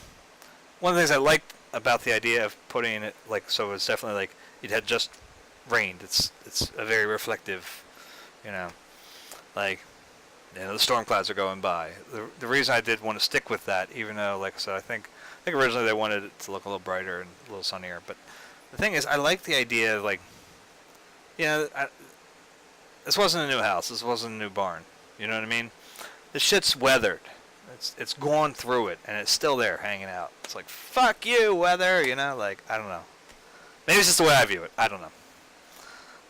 of the things I liked about the idea of putting it like so it's definitely like it had just rained. It's a very reflective, like the storm clouds are going by. The reason I did want to stick with that, even though like I said, I think originally they wanted it to look a little brighter and a little sunnier, but the thing is I like the idea of like, this wasn't a new house. This wasn't a new barn. You know what I mean? The shit's weathered. It's gone through it, and it's still there, hanging out. It's like, fuck you, weather, like, I don't know. Maybe it's just the way I view it. I don't know.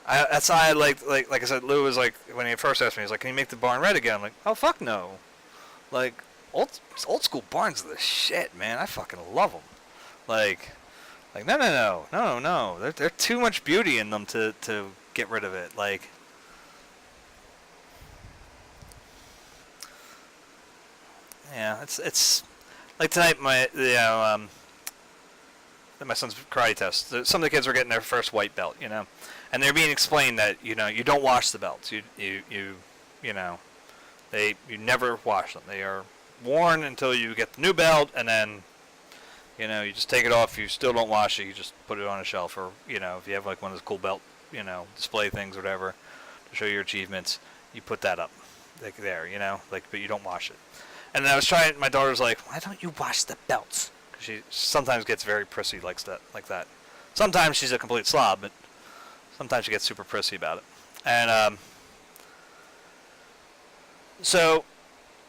That's why I like I said, Lou was like, when he first asked me, he's like, can you make the barn red again? I'm like, oh, fuck no. Like, old school barns are the shit, man. I fucking love them. Like, no. There's too much beauty in them to get rid of it. Like, yeah, it's like tonight. My son's karate test. Some of the kids were getting their first white belt, and they're being explained that you don't wash the belts. You never wash them. They are worn until you get the new belt, and then you just take it off. You still don't wash it. You just put it on a shelf, or if you have like one of those cool belt display things, or whatever, to show your achievements, you put that up like there, but you don't wash it. And then I was trying. My daughter's like, "Why don't you wash the belts?" Because she sometimes gets very prissy, like that. Sometimes she's a complete slob, but sometimes she gets super prissy about it. And So,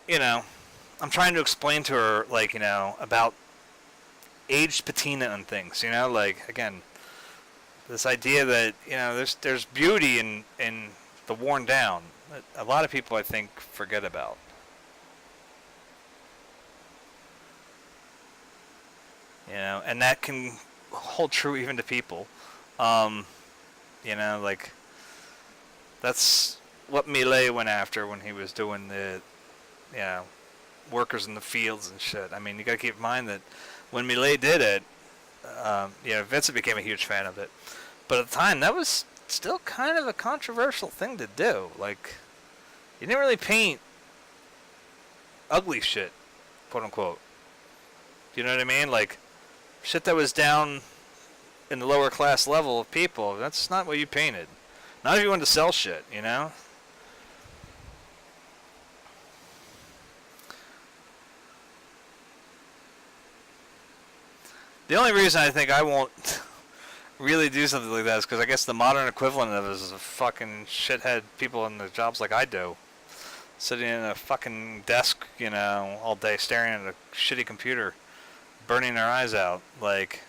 I'm trying to explain to her, like, about aged patina and things, like, again, this idea that, there's beauty in the worn down that a lot of people, I think, forget about. And that can hold true even to people. Um, like, that's what Millet went after when he was doing the, you know, workers in the fields and shit. I mean, you gotta keep in mind that when Millet did it, Vincent became a huge fan of it. But at the time, that was still kind of a controversial thing to do. Like, you didn't really paint ugly shit, quote unquote. Do you know what I mean? Like, shit that was down in the lower class level of people, that's not what you painted. Not if you wanted to sell shit, The only reason I think I won't really do something like that is because I guess the modern equivalent of it is a fucking shithead people in the jobs like I do. Sitting in a fucking desk, all day staring at a shitty computer, burning their eyes out, like.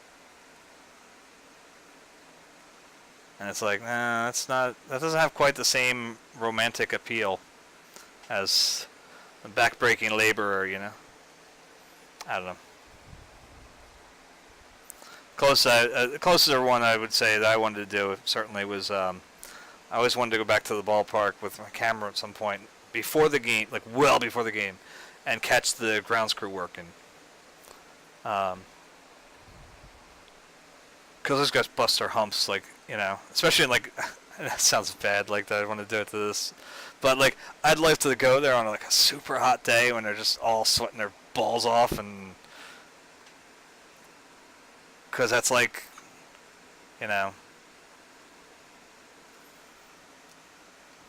And it's like, nah, that doesn't have quite the same romantic appeal as a backbreaking laborer, I don't know. Closest one I would say that I wanted to do certainly was, I always wanted to go back to the ballpark with my camera at some point before the game, like well before the game, and catch the grounds crew working. Because those guys bust their humps, like, especially in, like, that sounds bad, like, that I want to do it to this, but, like, I'd like to go there on, like, a super hot day when they're just all sweating their balls off, and, because that's, like, I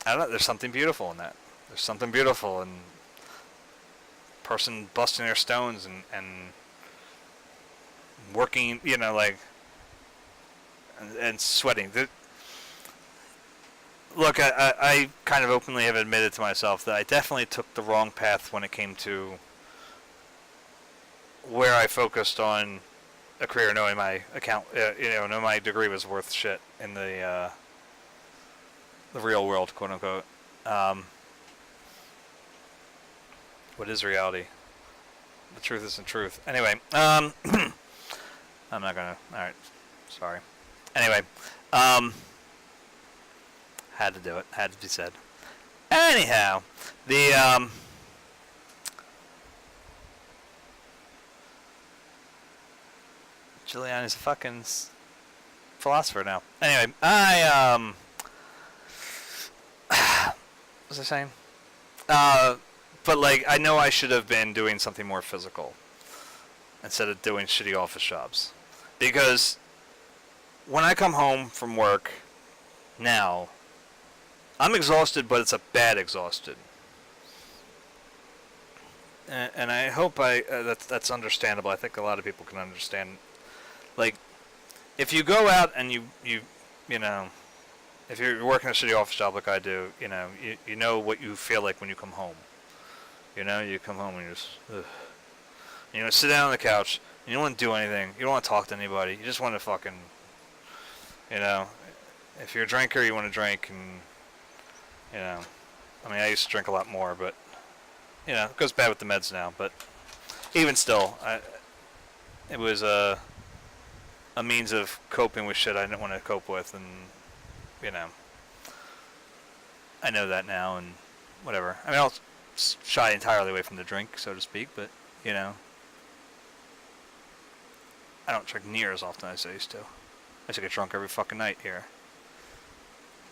don't know, there's something beautiful in that. There's something beautiful in person busting their stones and working, like, and sweating. Look, I kind of openly have admitted to myself that I definitely took the wrong path when it came to where I focused on a career, knowing my knowing my degree was worth shit in the real world, quote unquote. What is reality? The truth isn't truth. Anyway, I'm not gonna. All right, sorry. Anyway, had to do it. Had to be said. Anyhow, the Giuliani's a fucking philosopher now. Anyway, what was I saying? But, like, I know I should have been doing something more physical instead of doing shitty office jobs. Because when I come home from work now, I'm exhausted, but it's a bad exhausted. And I hope that's understandable. I think a lot of people can understand. Like, if you go out and you if you're working a shitty office job like I do, you know what you feel like when you come home. You come home and you just, ugh. Sit down on the couch, and you don't want to do anything. You don't want to talk to anybody. You just want to fucking, if you're a drinker, you want to drink, and, I mean, I used to drink a lot more, but, it goes bad with the meds now, but even still, it was a means of coping with shit I didn't want to cope with, and, I know that now, and whatever. I mean, I'll shy entirely away from the drink, so to speak, but, I don't drink near as often as I used to. I used to get drunk every fucking night here.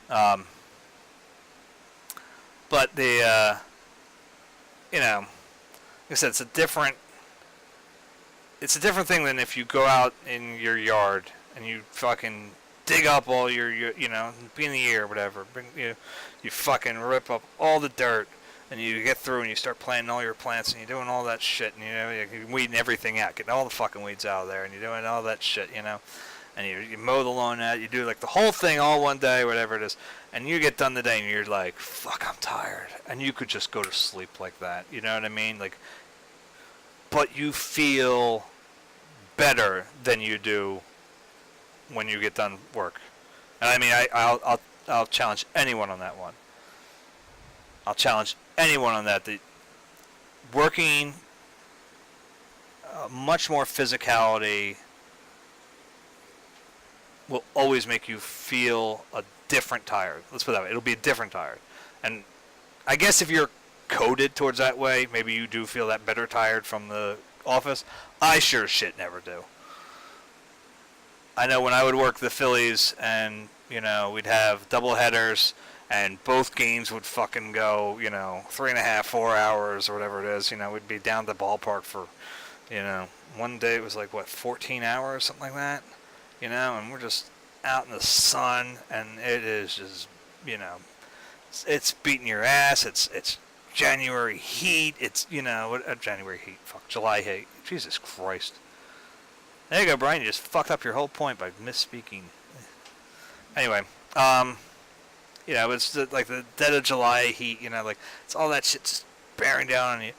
But the, like I said, it's a different thing than if you go out in your yard and you fucking dig up all your be in the year or whatever. You fucking rip up all the dirt, and you get through and you start planting all your plants, and you're doing all that shit, and you're weeding everything out, getting all the fucking weeds out of there, and you're doing all that shit, and you mow the lawn out, you do like the whole thing all one day, whatever it is, and you get done the day and you're like, fuck, I'm tired, and you could just go to sleep like that, you know what I mean? Like, but you feel better than you do when you get done work. And I mean, I'll challenge anyone on that one. I'll challenge anyone on that. That working much more physicality will always make you feel a different tired. Let's put it that way. It'll be a different tired. And I guess if you're coded towards that way, maybe you do feel that better tired from the office. I sure as shit never do. I know when I would work the Phillies and, you know, we'd have double headers and both games would fucking go, you know, 3.5, 4 hours or whatever it is. You know, we'd be down at the ballpark for, you know, one day it was like, what, 14 hours, something like that? You know, and we're just out in the sun and it is just, you know, it's beating your ass. It's January heat. It's, you know, January heat. Fuck, July heat. Jesus Christ. There you go, Brian. You just fucked up your whole point by misspeaking. Anyway, you know, it's like the dead of July heat, you know, like, it's all that shit just bearing down on you.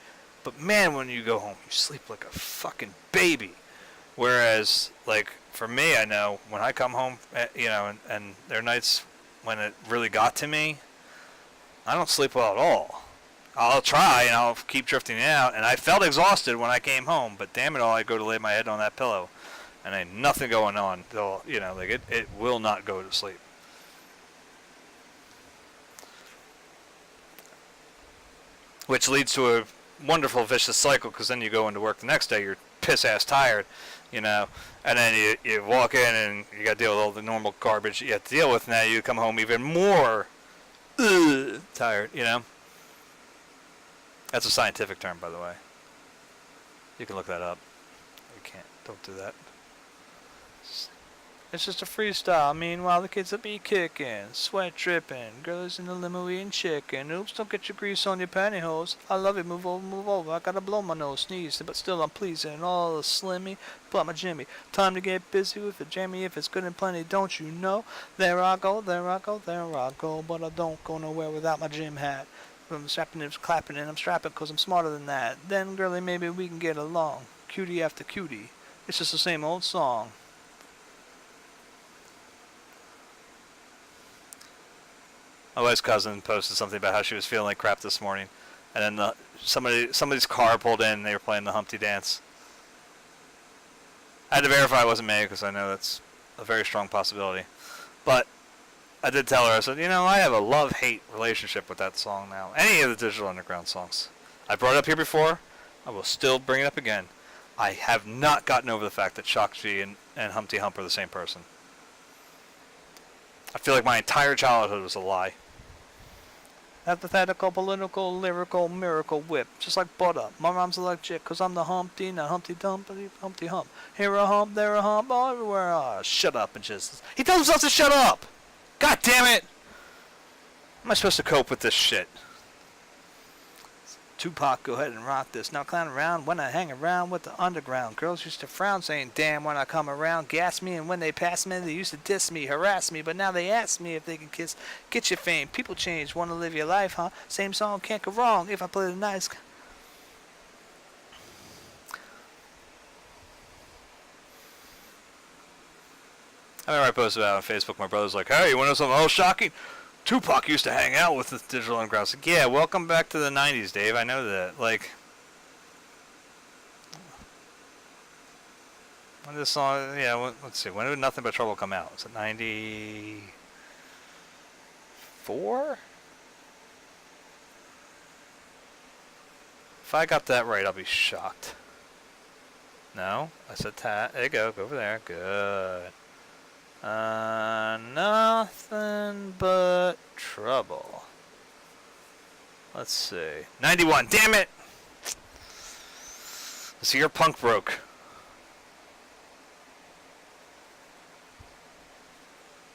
But man, when you go home, you sleep like a fucking baby. Whereas, like, for me, I know when I come home, you know, and there are nights when it really got to me, I don't sleep well at all. I'll try and I'll keep drifting out, and I felt exhausted when I came home, but damn it all, I go to lay my head on that pillow, and ain't nothing going on. Till, you know, like, it will not go to sleep. Which leads to a wonderful vicious cycle, because then you go into work the next day, you're piss-ass tired, you know, and then you walk in and you got to deal with all the normal garbage you have to deal with. Now you come home even more tired, you know. That's a scientific term, by the way. You can look that up. You can't. Don't do that. It's just a freestyle. Meanwhile, the kids will be kicking, sweat dripping, girls in the limo eating chicken. Oops, don't get your grease on your pantyhose. I love it. Move over, move over. I gotta blow my nose, sneeze, but still I'm pleasing. All the slimmy, but my Jimmy. Time to get busy with it, jammy. If it's good and plenty, don't you know? There I go, there I go, there I go. But I don't go nowhere without my gym hat. I'm strapping and clapping and I'm strapping because I'm smarter than that. Then, girlie, maybe we can get along. Cutie after cutie. It's just the same old song. My wife's cousin posted something about how she was feeling like crap this morning, and then somebody's car pulled in and they were playing the Humpty Dance. I had to verify it wasn't me because I know that's a very strong possibility. But I did tell her, I said, you know, I have a love-hate relationship with that song now. Any of the Digital Underground songs. I brought it up here before. I will still bring it up again. I have not gotten over the fact that Shakti and Humpty Hump are the same person. I feel like my entire childhood was a lie. Hypothetical, political, lyrical, miracle whip. Just like butter. My rhymes are like jit, cause I'm the Humpty, not Humpty Dumpty, Humpty Hump. Here a hump, there a hump, all everywhere. Ah, shut up and just... He tells himself to shut up! God damn it! How am I supposed to cope with this shit? Tupac, go ahead and rock this. Now clown around when I hang around with the underground. Girls used to frown saying, damn, when I come around. Gas me, and when they pass me, they used to diss me, harass me. But now they ask me if they can kiss. Get your fame. People change. Want to live your life, huh? Same song, can't go wrong if I play the nice... I remember I posted about it on Facebook. My brother's like, hey, you want to know something else shocking? Tupac used to hang out with the Digital Underground. I was like, yeah, welcome back to the 90s, Dave. I know that. Like, when did this song, yeah, let's see. When did Nothing But Trouble come out? Was it 94? If I got that right, I'll be shocked. No? I said there you go. Go over there. Good. Nothing But Trouble. Let's see. 91. Damn it! So your punk broke.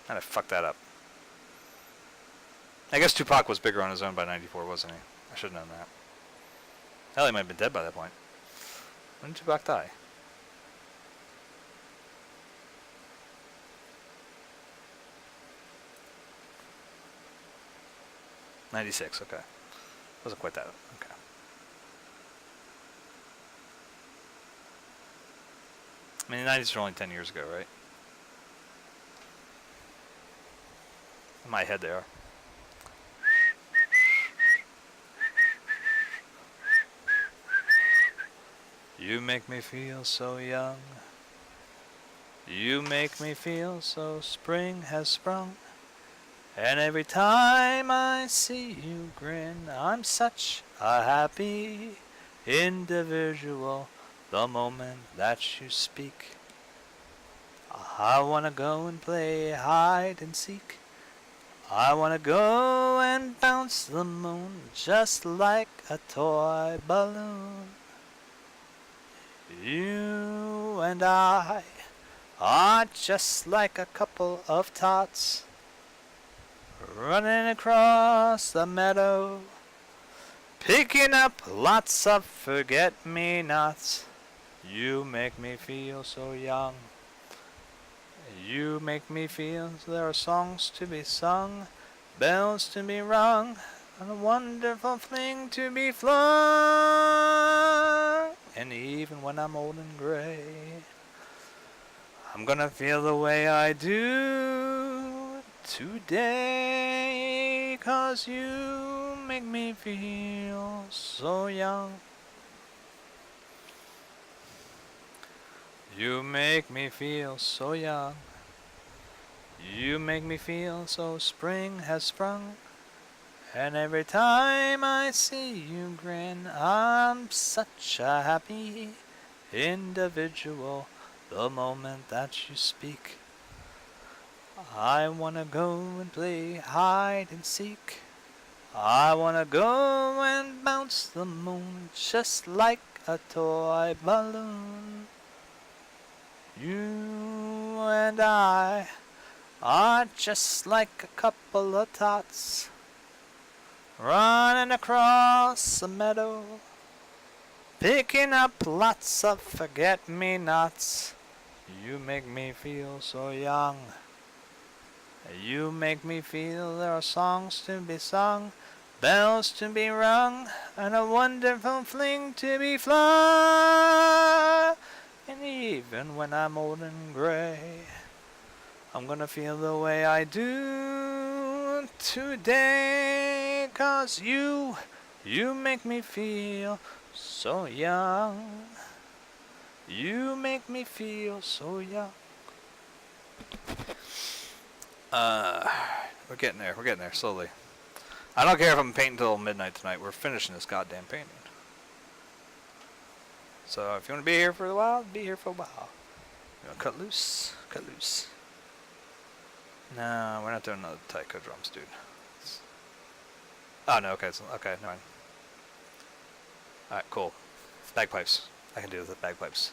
How'd I fuck that up? I guess Tupac was bigger on his own by 94, wasn't he? I should have known that. Hell, he might have been dead by that point. When did Tupac die? 96, okay. Wasn't quite that, okay. I mean, the 90s were only 10 years ago, right? In my head they are. You make me feel so young. You make me feel so spring has sprung. And every time I see you grin, I'm such a happy individual the moment that you speak. I wanna go and play hide and seek. I wanna go and bounce the moon just like a toy balloon. You and I are just like a couple of tots running across the meadow, picking up lots of forget-me-nots. You make me feel so young. You make me feel there are songs to be sung, bells to be rung, and a wonderful fling to be flung. And even when I'm old and gray, I'm gonna feel the way I do today, 'cause you make me feel so young. You make me feel so young. You make me feel so spring has sprung. And every time I see you grin, I'm such a happy individual the moment that you speak. I wanna go and play hide and seek. I wanna go and bounce the moon just like a toy balloon. You and I are just like a couple of tots running across a meadow, picking up lots of forget-me-nots. You make me feel so young. You make me feel there are songs to be sung, bells to be rung, and a wonderful fling to be flung. And even when I'm old and gray, I'm gonna feel the way I do today, 'cause you make me feel so young. You make me feel so young. We're getting there slowly. I don't care if I'm painting till midnight tonight. We're finishing this goddamn painting. So if you want to be here for a while, be here for a while. You want to cut loose? Cut loose. No, we're not doing another taiko drums, dude. Oh, no, okay, okay, never mind. Alright, cool. Bagpipes. I can do the bagpipes.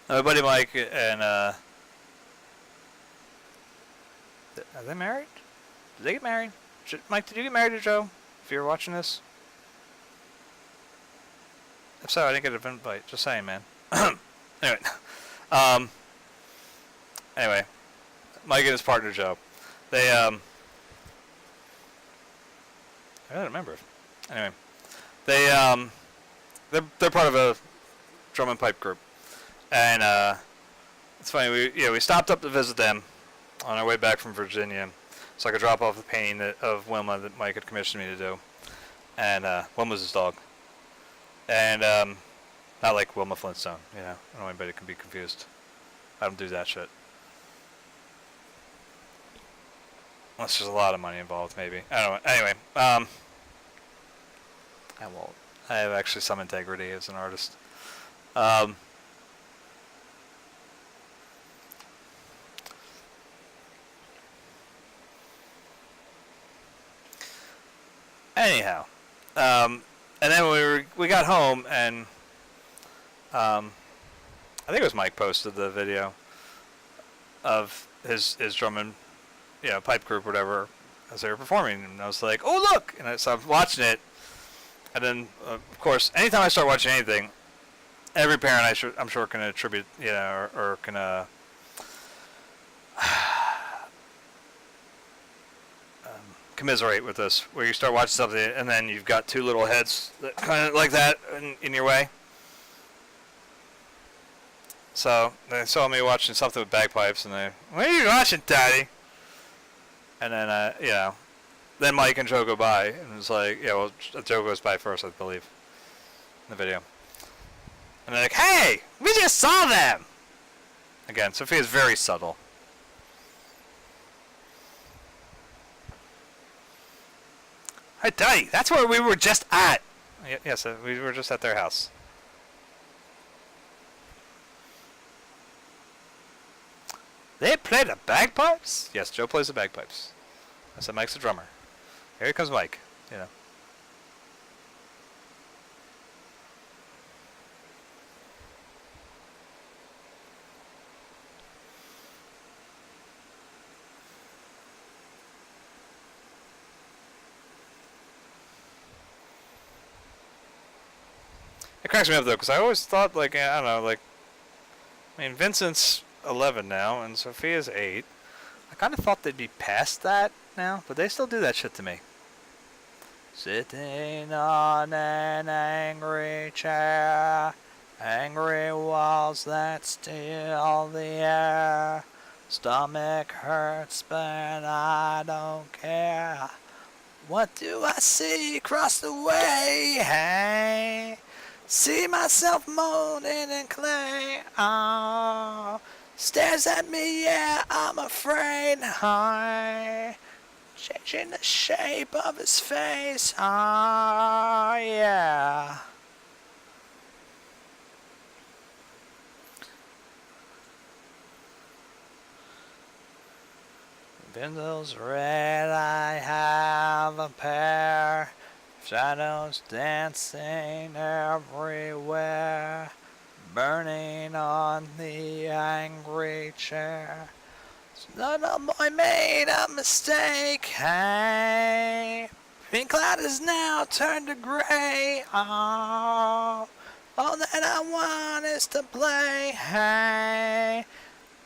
My buddy Mike and are they married? Did they get married? Mike, did you get married to Joe? If you're watching this, if so, I didn't get an invite. Just saying, man. Anyway, anyway, Mike and his partner Joe, they I don't remember. Anyway, they're part of a drum and pipe group. And it's funny, we stopped up to visit them on our way back from Virginia, so I could drop off the painting of Wilma that Mike had commissioned me to do. And Wilma's his dog. And not like Wilma Flintstone, you know. I don't know anybody can be confused. I don't do that shit. Unless there's a lot of money involved, maybe. I don't know. Anyway, I won't. I have actually some integrity as an artist. Anyhow, And then we got home, and I think it was Mike posted the video of his drum and pipe group or whatever as they were performing, and I was like, oh look, and so I'm watching it, and then of course anytime I start watching anything, every parent I'm sure can attribute or can commiserate with this, where you start watching something and then you've got two little heads that kind of like that in your way. So they saw me watching something with bagpipes, and they, what are you watching, Daddy? And then then Mike and Joe go by, and it's like, Joe goes by first, I believe, in the video. And they're like, hey, we just saw them! Again, Sophia's very subtle. Hey, Daddy, that's where we were just at. Yes, we were just at their house. They play the bagpipes? Yes, Joe plays the bagpipes. I said Mike's the drummer. Here comes Mike, It cracks me up, though, because I always thought, I don't know, Vincent's 11 now, and Sophia's 8. I kind of thought they'd be past that now, but they still do that shit to me. Sitting on an angry chair, angry walls that steal the air. Stomach hurts, but I don't care. What do I see across the way? Hey, see myself molded in clay. Oh, stares at me, yeah, I'm afraid. Oh, changing the shape of his face. Oh, yeah. Windows red, I have a pair. Shadows dancing everywhere. Burning on the angry chair. Little boy made a mistake, hey. Pink cloud is now turned to gray, oh. All that I want is to play, hey.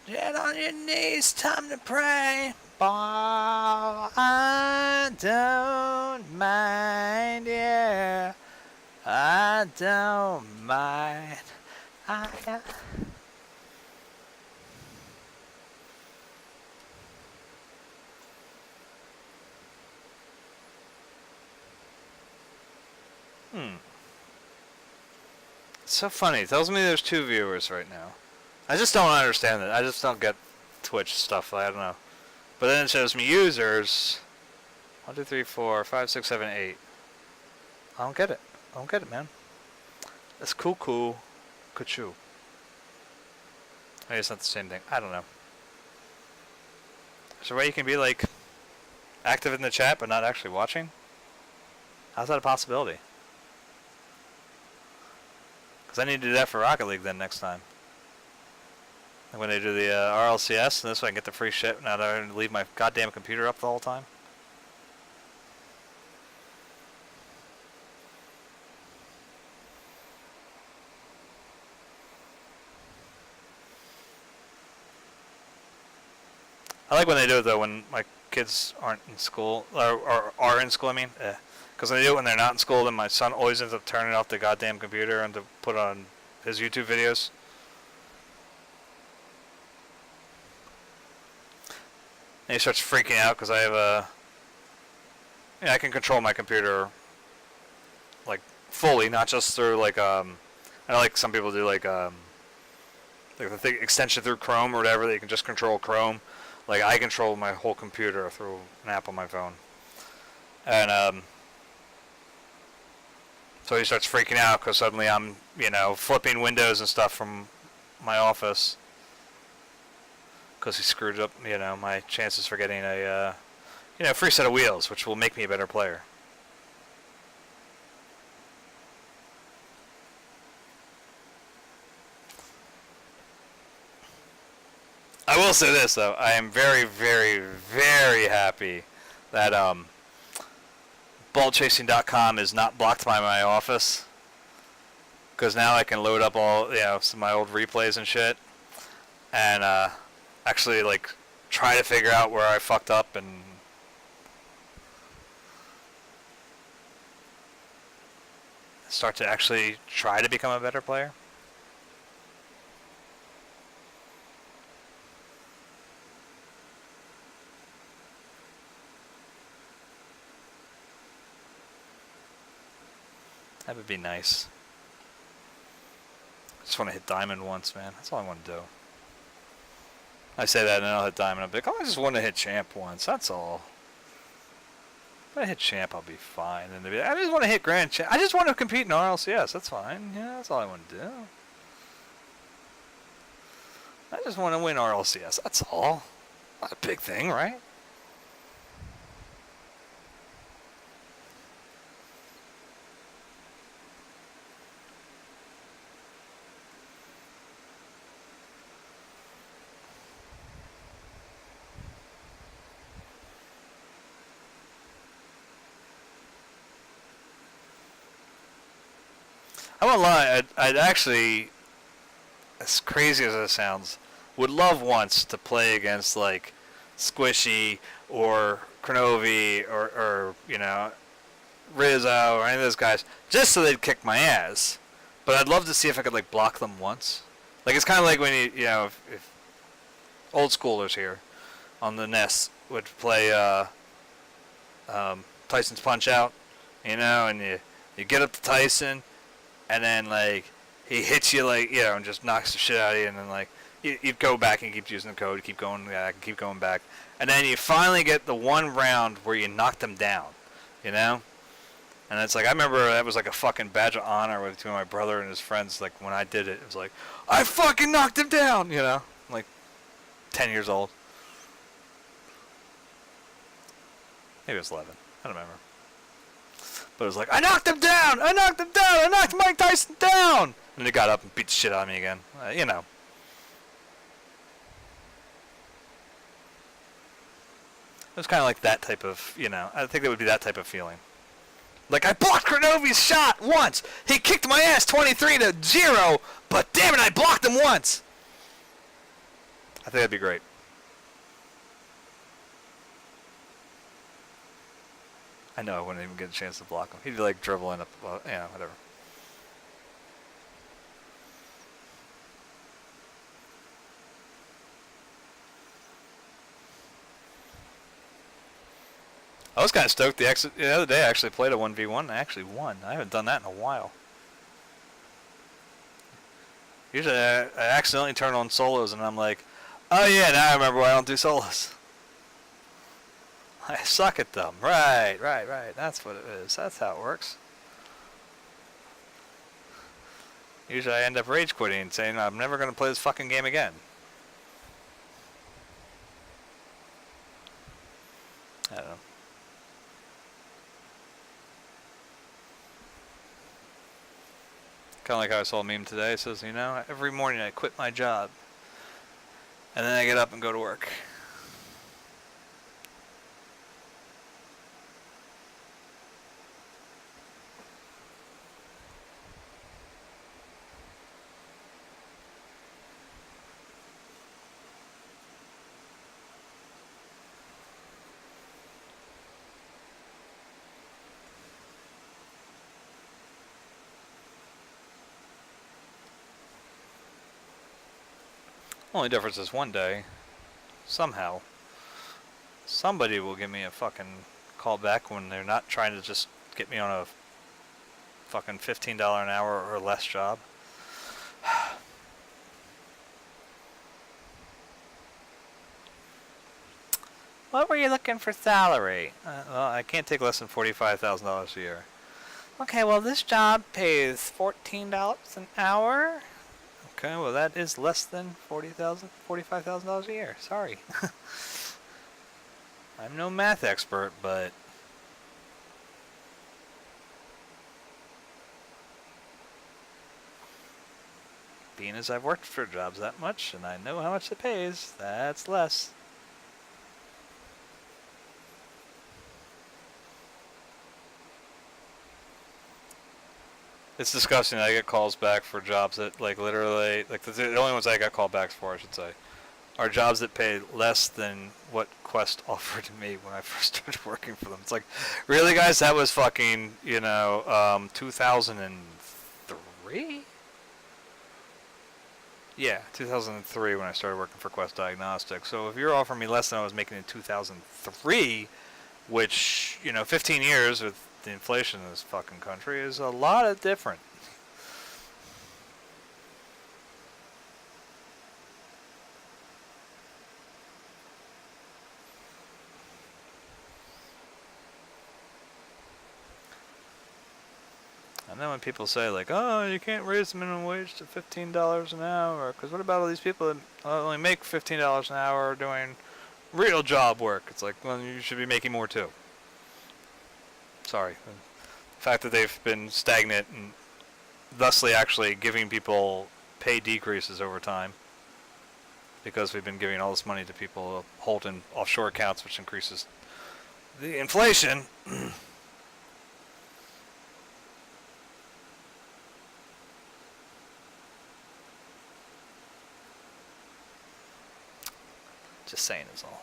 Get on your knees, time to pray. Oh, I don't mind, yeah. I don't mind. It's so funny. It tells me there's 2 viewers right now. I just don't understand it. I just don't get Twitch stuff. I don't know. But then it shows me users. 1, 2, 3, 4, 5, 6, 7, 8. I don't get it. I don't get it, man. That's cool. Kuchu. Maybe it's not the same thing. I don't know. Is there a way you can be active in the chat but not actually watching? How's that a possibility? Because I need to do that for Rocket League then next time. When they do the RLCS, and this way I can get the free shit now that I have to leave my goddamn computer up the whole time. I like when they do it, though, when my kids aren't in school, or are in school, I mean. Because when they do it when they're not in school, then my son always ends up turning off the goddamn computer and to put on his YouTube videos. And he starts freaking out because I have I can control my computer, fully, not just through, I know, some people do, the thing, extension through Chrome or whatever, that you can just control Chrome. I control my whole computer through an app on my phone. And, so he starts freaking out because suddenly I'm, flipping windows and stuff from my office. Because he screwed up, my chances for getting a, free set of wheels, which will make me a better player. will say this though, I am very, very, very happy that ballchasing.com is not blocked by my office, because now I can load up all some of my old replays and shit, and actually like try to figure out where I fucked up and start to actually try to become a better player. That would be nice. Just want to hit diamond once, man. That's all I want to do. I say that and then I'll hit diamond. I'll be like, oh, I just want to hit champ once. That's all. If I hit champ, I'll be fine. And I just want to hit grand champ. I just want to compete in RLCS. That's fine. Yeah, that's all I want to do. I just want to win RLCS. That's all. Not a big thing, right? I won't lie, I'd actually, as crazy as it sounds, would love once to play against like Squishy or Kronovi or Rizzo or any of those guys, just so they'd kick my ass. But I'd love to see if I could like block them once. Like it's kind of like when if old schoolers here on the NES would play Tyson's Punch Out, and you get up to Tyson. And then, like, he hits you, like, and just knocks the shit out of you. And then, like, you go back and keep using the code, keep going back and keep going back. And then you finally get the one round where you knock them down, And it's like, I remember that was like a fucking badge of honor between my brother and his friends. Like, when I did it, it was like, I fucking knocked him down, Like, 10 years old. Maybe it was 11. I don't remember. But it was like, I knocked him down! I knocked him down! I knocked Mike Tyson down! And he got up and beat the shit out of me again. It was kind of like that type of, I think it would be that type of feeling. Like, I blocked Kronovi's shot once! He kicked my ass 23-0, but damn it, I blocked him once! I think that'd be great. I know I wouldn't even get a chance to block him. He'd be like dribbling up, whatever. I was kind of stoked. The other day I actually played a 1v1 and I actually won. I haven't done that in a while. Usually I accidentally turn on solos and I'm like, oh yeah, now I remember why I don't do solos. I suck at them. Right. That's what it is. That's how it works. Usually I end up rage quitting and saying, I'm never going to play this fucking game again. I don't know. Kind of like how I saw a meme today. It says, every morning I quit my job. And then I get up and go to work. Only difference is one day, somehow, somebody will give me a fucking call back when they're not trying to just get me on a fucking $15 an hour or less job. What were you looking for salary? Well, I can't take less than $45,000 a year. Okay, well this job pays $14 an hour. Okay, well that is less than $45,000 a year. Sorry. I'm no math expert, but being as I've worked for jobs that much and I know how much it pays, that's less. It's disgusting. I get calls back for jobs that, like, literally, like, the only ones I got callbacks for, I should say, are jobs that pay less than what Quest offered me when I first started working for them. It's like, really, guys? That was fucking, 2003? Yeah, 2003 when I started working for Quest Diagnostics. So if you're offering me less than I was making in 2003, which, 15 years with the inflation in this fucking country is a lot of different. And then when people say, like, oh, you can't raise the minimum wage to $15 an hour, because what about all these people that only make $15 an hour doing real job work? It's like, well, you should be making more too. Sorry. The fact that they've been stagnant and thusly actually giving people pay decreases over time because we've been giving all this money to people hold in offshore accounts, which increases the inflation. Just saying is all.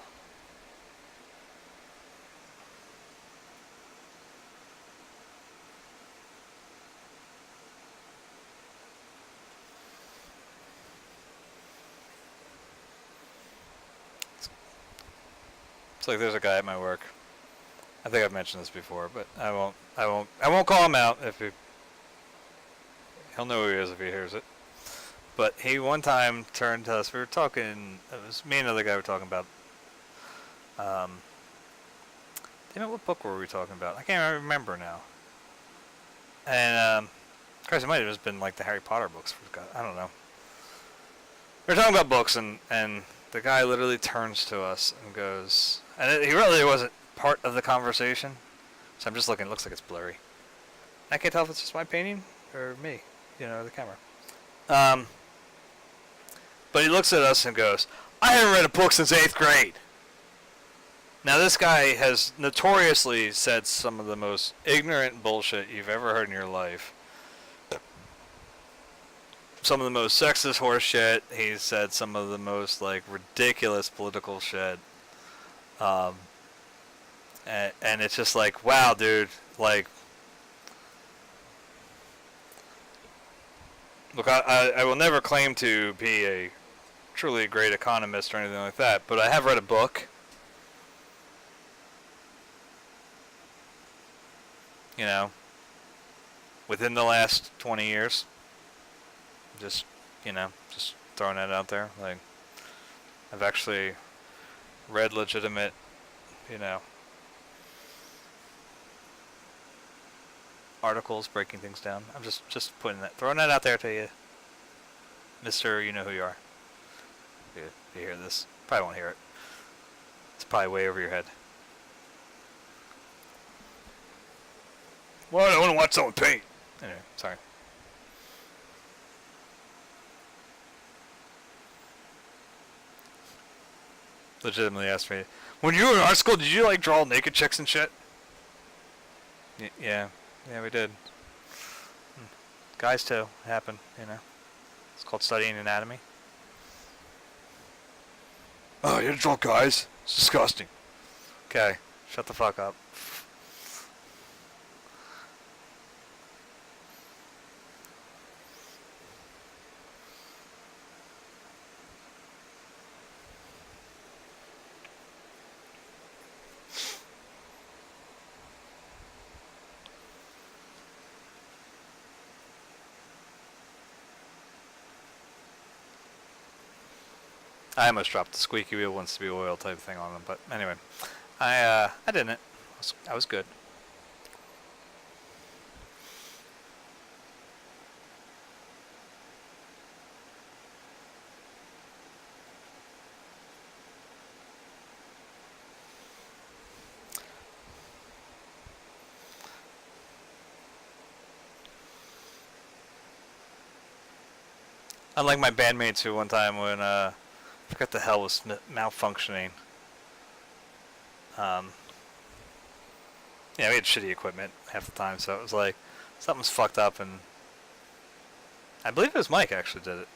It's like there's a guy at my work. I think I've mentioned this before, but I won't call him out if he'll know who he is if he hears it. But he one time turned to us. We were talking. It was me and another guy were talking about. Damn it, what book were we talking about? I can't remember now. And Christ, it might have just been like the Harry Potter books. I don't know. We were talking about books, and the guy literally turns to us and goes, and he really wasn't part of the conversation. So I'm just looking. It looks like it's blurry. I can't tell if it's just my painting or me. The camera. But he looks at us and goes, I haven't read a book since 8th grade. Now, this guy has notoriously said some of the most ignorant bullshit you've ever heard in your life. Some of the most sexist horse shit. He's said some of the most, like, ridiculous political shit. And it's just like, wow, dude, like, look, I will never claim to be a truly great economist or anything like that, but I have read a book. Within the last 20 years. Just throwing that out there. Like, I've actually read legitimate, articles breaking things down. I'm just throwing that out there to you, Mr. You know who you are. If you hear this, probably won't hear it. It's probably way over your head. Well, I want to watch someone paint. Anyway, sorry. Legitimately asked me, when you were in art school, did you like draw naked chicks and shit? Yeah, we did. Guys too, happen, It's called studying anatomy. Oh, you draw guys? It's disgusting. Okay, shut the fuck up. I almost dropped the squeaky wheel wants to be oil type thing on them, but anyway, I didn't. I was good. Unlike my bandmates who one time when I forgot the hell was malfunctioning. Yeah, we had shitty equipment half the time, so it was like something's fucked up, and I believe it was Mike actually did it.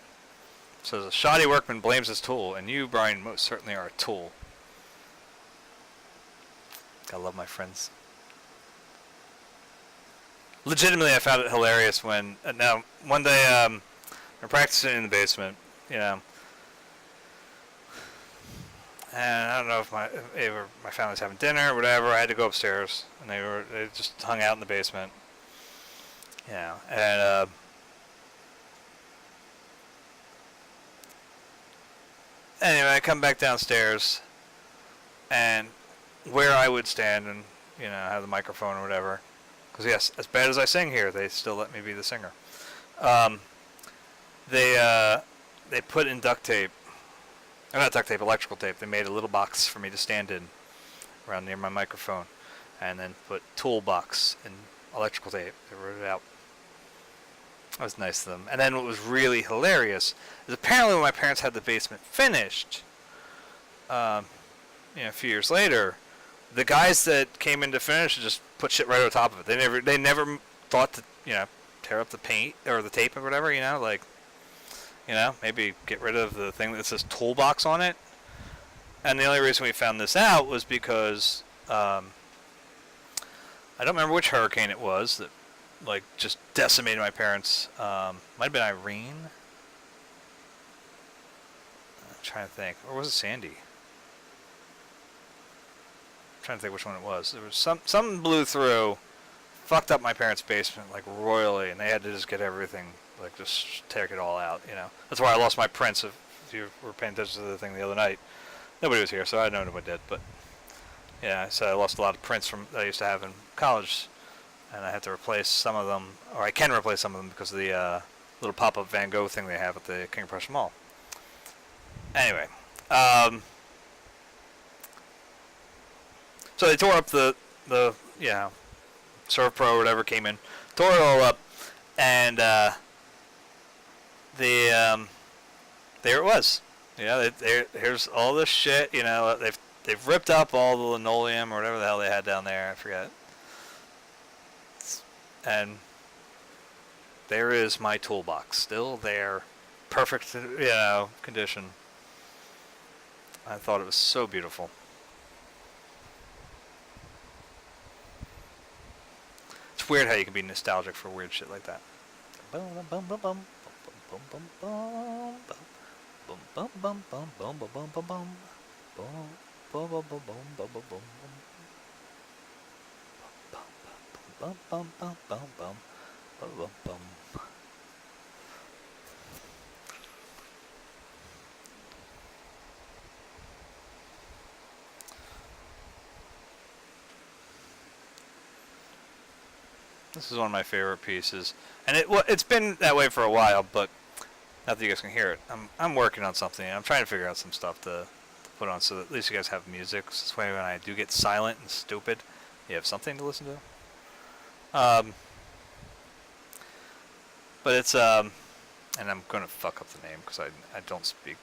So a shoddy workman blames his tool, and you, Brian, most certainly are a tool. I love my friends. Legitimately, I found it hilarious when now one day we're practicing in the basement, you know, and I don't know if my family's having dinner or whatever. I had to go upstairs, and they just hung out in the basement, you know, and anyway, I come back downstairs, and where I would stand and, you know, have the microphone or whatever, because yes, as bad as I sing here, they still let me be the singer. They put in duct tape, or not duct tape, electrical tape. They made a little box for me to stand in around near my microphone, and then put toolbox and electrical tape. They wrote it out. That was nice of them. And then what was really hilarious is apparently when my parents had the basement finished, you know, a few years later, the guys that came in to finish just put shit right over top of it. They never thought to, you know, tear up the paint or the tape or whatever, you know, like, you know, maybe get rid of the thing that says toolbox on it. And the only reason we found this out was because I don't remember which hurricane it was that, like, just decimated my parents. Might have been Irene. I'm trying to think. Or was it Sandy? I'm trying to think which one it was. There was something blew through, fucked up my parents' basement, like, royally, and they had to just get everything, like, just take it all out, you know. That's why I lost my prints, if you were paying attention to the thing the other night. Nobody was here, so I know nobody did, but, yeah, so I lost a lot of prints from that I used to have in college, and I had to replace some of them, or I can replace some of them because of the little pop-up Van Gogh thing they have at the King of Prussia Mall. Anyway, so they tore up the you know, Surf Pro or whatever came in, tore it all up, and there it was. You know, here's all this shit. You know, they've ripped up all the linoleum or whatever the hell they had down there. I forget. And there is my toolbox, still there, perfect, you know, condition. I thought it was so beautiful. It's weird how you can be nostalgic for weird shit like that. This is one of my favorite pieces, and it's been that way for a while. But not that you guys can hear it, I'm working on something. I'm trying to figure out some stuff to put on, so that at least you guys have music. So this way, when I do get silent and stupid, you have something to listen to. But it's and I'm gonna fuck up the name because I don't speak.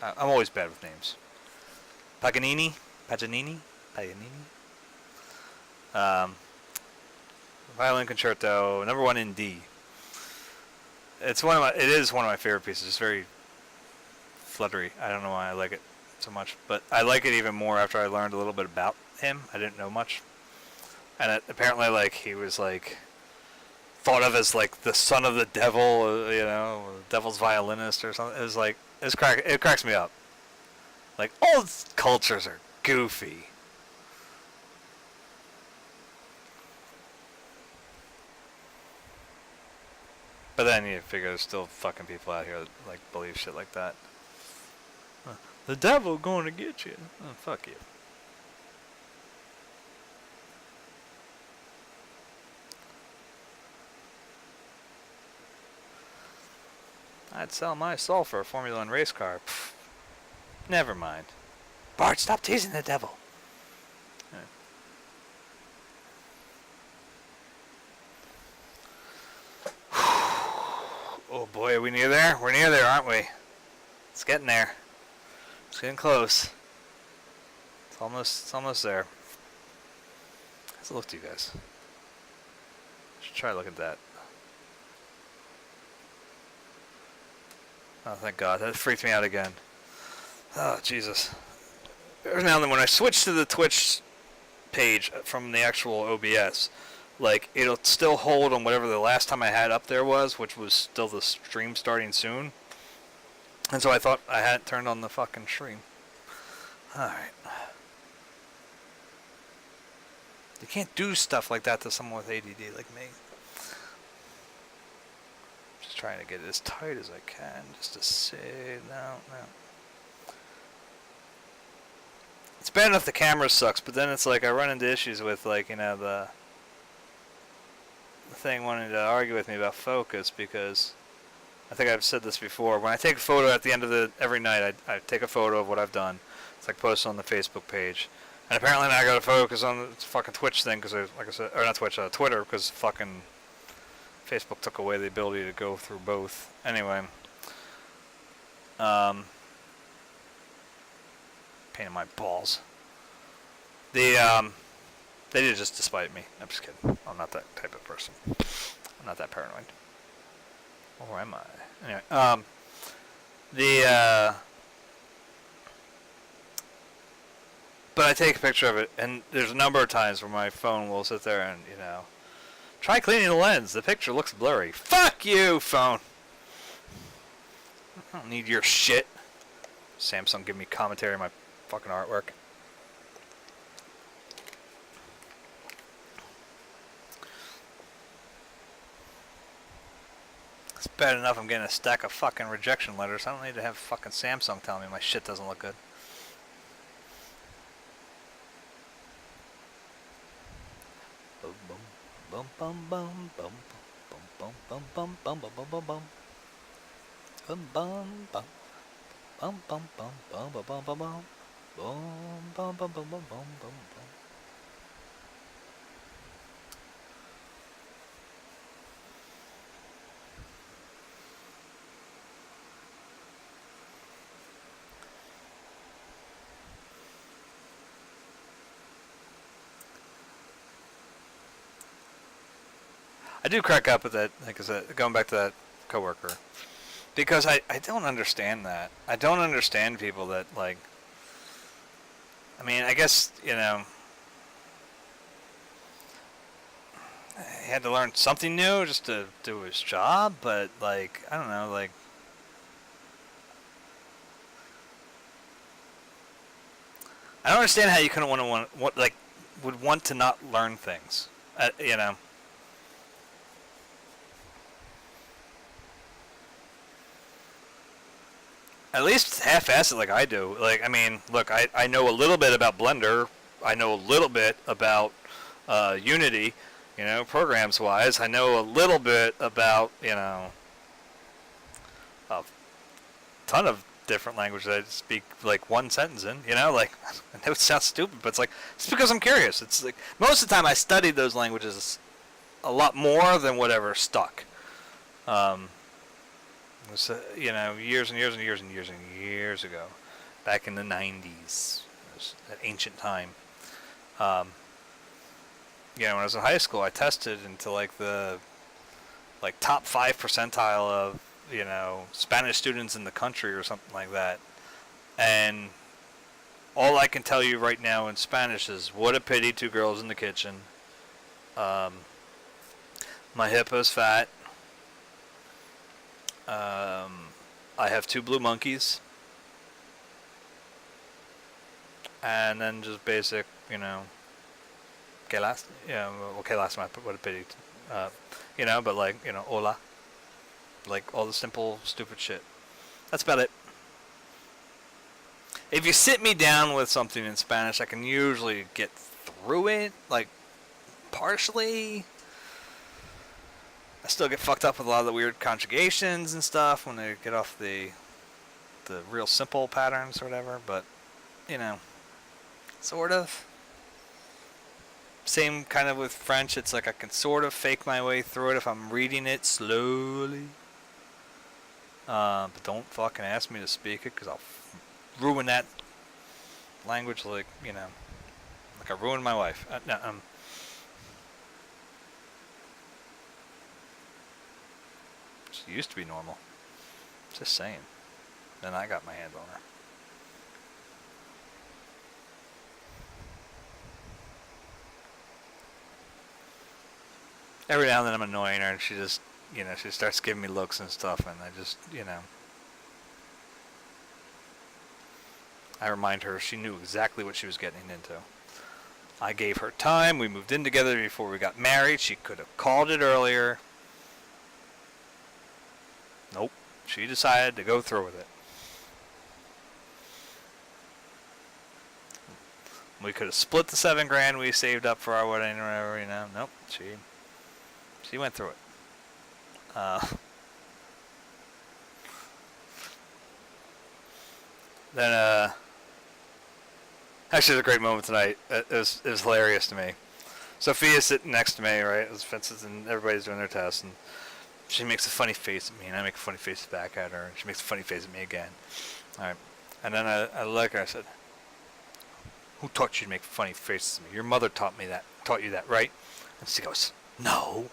I'm always bad with names. Paganini. Violin Concerto, number 1 in D. It is one of my favorite pieces. It's very fluttery. I don't know why I like it so much, but I like it even more after I learned a little bit about him. I didn't know much, and apparently, like, he was like thought of as like the son of the devil, you know, the devil's violinist or something. It was like it cracks me up. Like, all cultures are goofy. But then you figure there's still fucking people out here that, like, believe shit like that. The devil going to get you. Oh, fuck you. I'd sell my soul for a Formula 1 race car. Pfft. Never mind. Bart, stop teasing the devil. Oh boy, are we near there? We're near there, aren't we? It's getting there. It's getting close. It's almost there. How's it look to you guys? Should try to look at that. Oh, thank God. That freaked me out again. Oh, Jesus. Every now and then when I switch to the Twitch page from the actual OBS, like, it'll still hold on whatever the last time I had up there was, which was still the stream starting soon. And so I thought I hadn't turned on the fucking stream. Alright. You can't do stuff like that to someone with ADD like me. Just trying to get it as tight as I can, just to say, no. It's bad enough the camera sucks, but then it's like I run into issues with, like, you know, the thing wanting to argue with me about focus, because I think I've said this before. When I take a photo at the end of every night, I take a photo of what I've done. It's like post on the Facebook page. And apparently now I gotta focus on the fucking Twitch thing, because, like I said, or not Twitch, Twitter, because fucking Facebook took away the ability to go through both. Anyway. Pain in my balls. They did just despite me. I'm just kidding. I'm not that type of person. I'm not that paranoid. Or am I? Anyway, but I take a picture of it, and there's a number of times where my phone will sit there and, you know, try cleaning the lens. The picture looks blurry. Fuck you, phone. I don't need your shit. Samsung give me commentary on my fucking artwork. It's bad enough I'm getting a stack of fucking rejection letters. I don't need to have fucking Samsung telling me my shit doesn't look good. Boom boom boom boom boom boom boom boom boom boom boom boom boom boom boom boom bum bum bum bum bum bum bum bum bum bum bum bum bum bum bum. I do crack up at that, like I said, going back to that coworker. Because I don't understand that. I don't understand people that, like, I mean, I guess, you know, he had to learn something new just to do his job, but, like, I don't know, like, I don't understand how you couldn't would want to not learn things, you know. At least half-ass it like I do. Like, I mean, look, I know a little bit about Blender. I know a little bit about Unity, you know, programs-wise. I know a little bit about, you know, a ton of different languages I speak, like, one sentence in, you know? Like, I know it sounds stupid, but it's because I'm curious. It's like, most of the time I studied those languages a lot more than whatever stuck. So, you know, years and years and years and years and years ago, back in the 90s, that ancient time. You know, when I was in high school, I tested into like the top 5 percentile of, you know, Spanish students in the country or something like that. And all I can tell you right now in Spanish is, what a pity, 2 girls in the kitchen. My hippo's fat. I have 2 blue monkeys, and then just basic, you know, que lástima, what a pity, you know, but like, you know, hola, like all the simple, stupid shit. That's about it. If you sit me down with something in Spanish, I can usually get through it, like, partially. I still get fucked up with a lot of the weird conjugations and stuff when they get off the real simple patterns or whatever, but, you know, sort of. Same kind of with French. It's like I can sort of fake my way through it if I'm reading it slowly. But don't fucking ask me to speak it, because I'll ruin that language like, you know, like I ruined my wife. No, she used to be normal. Just saying. Then I got my hands on her. Every now and then I'm annoying her, and she just, you know, she starts giving me looks and stuff, and I just, you know, I remind her she knew exactly what she was getting into. I gave her time. We moved in together before we got married. She could have called it earlier. Nope. She decided to go through with it. We could have split the $7,000 we saved up for our wedding or whatever, you know. Nope. She went through it. Then, actually, it was a great moment tonight. It was hilarious to me. Sophia's sitting next to me, right? As Fences and everybody's doing their tests, and she makes a funny face at me, and I make a funny face back at her, and she makes a funny face at me again. All right. And then I look at her, I said, "Who taught you to make funny faces at me? Your mother taught you that, right?" And she goes, "No."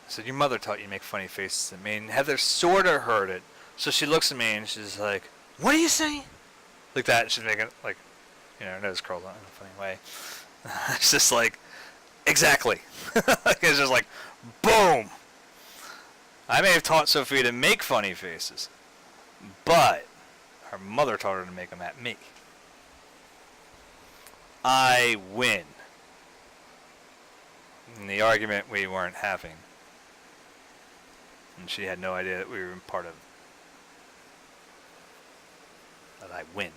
I said, "Your mother taught you to make funny faces at me." And Heather sort of heard it. So she looks at me and she's like, "What are you saying?" Like that. She's making, like, you know, her nose curled up in a funny way. It's just like, exactly. It's just like, boom. I may have taught Sophia to make funny faces, but her mother taught her to make them at me. I win. In the argument we weren't having. And she had no idea that we were part of. That I win.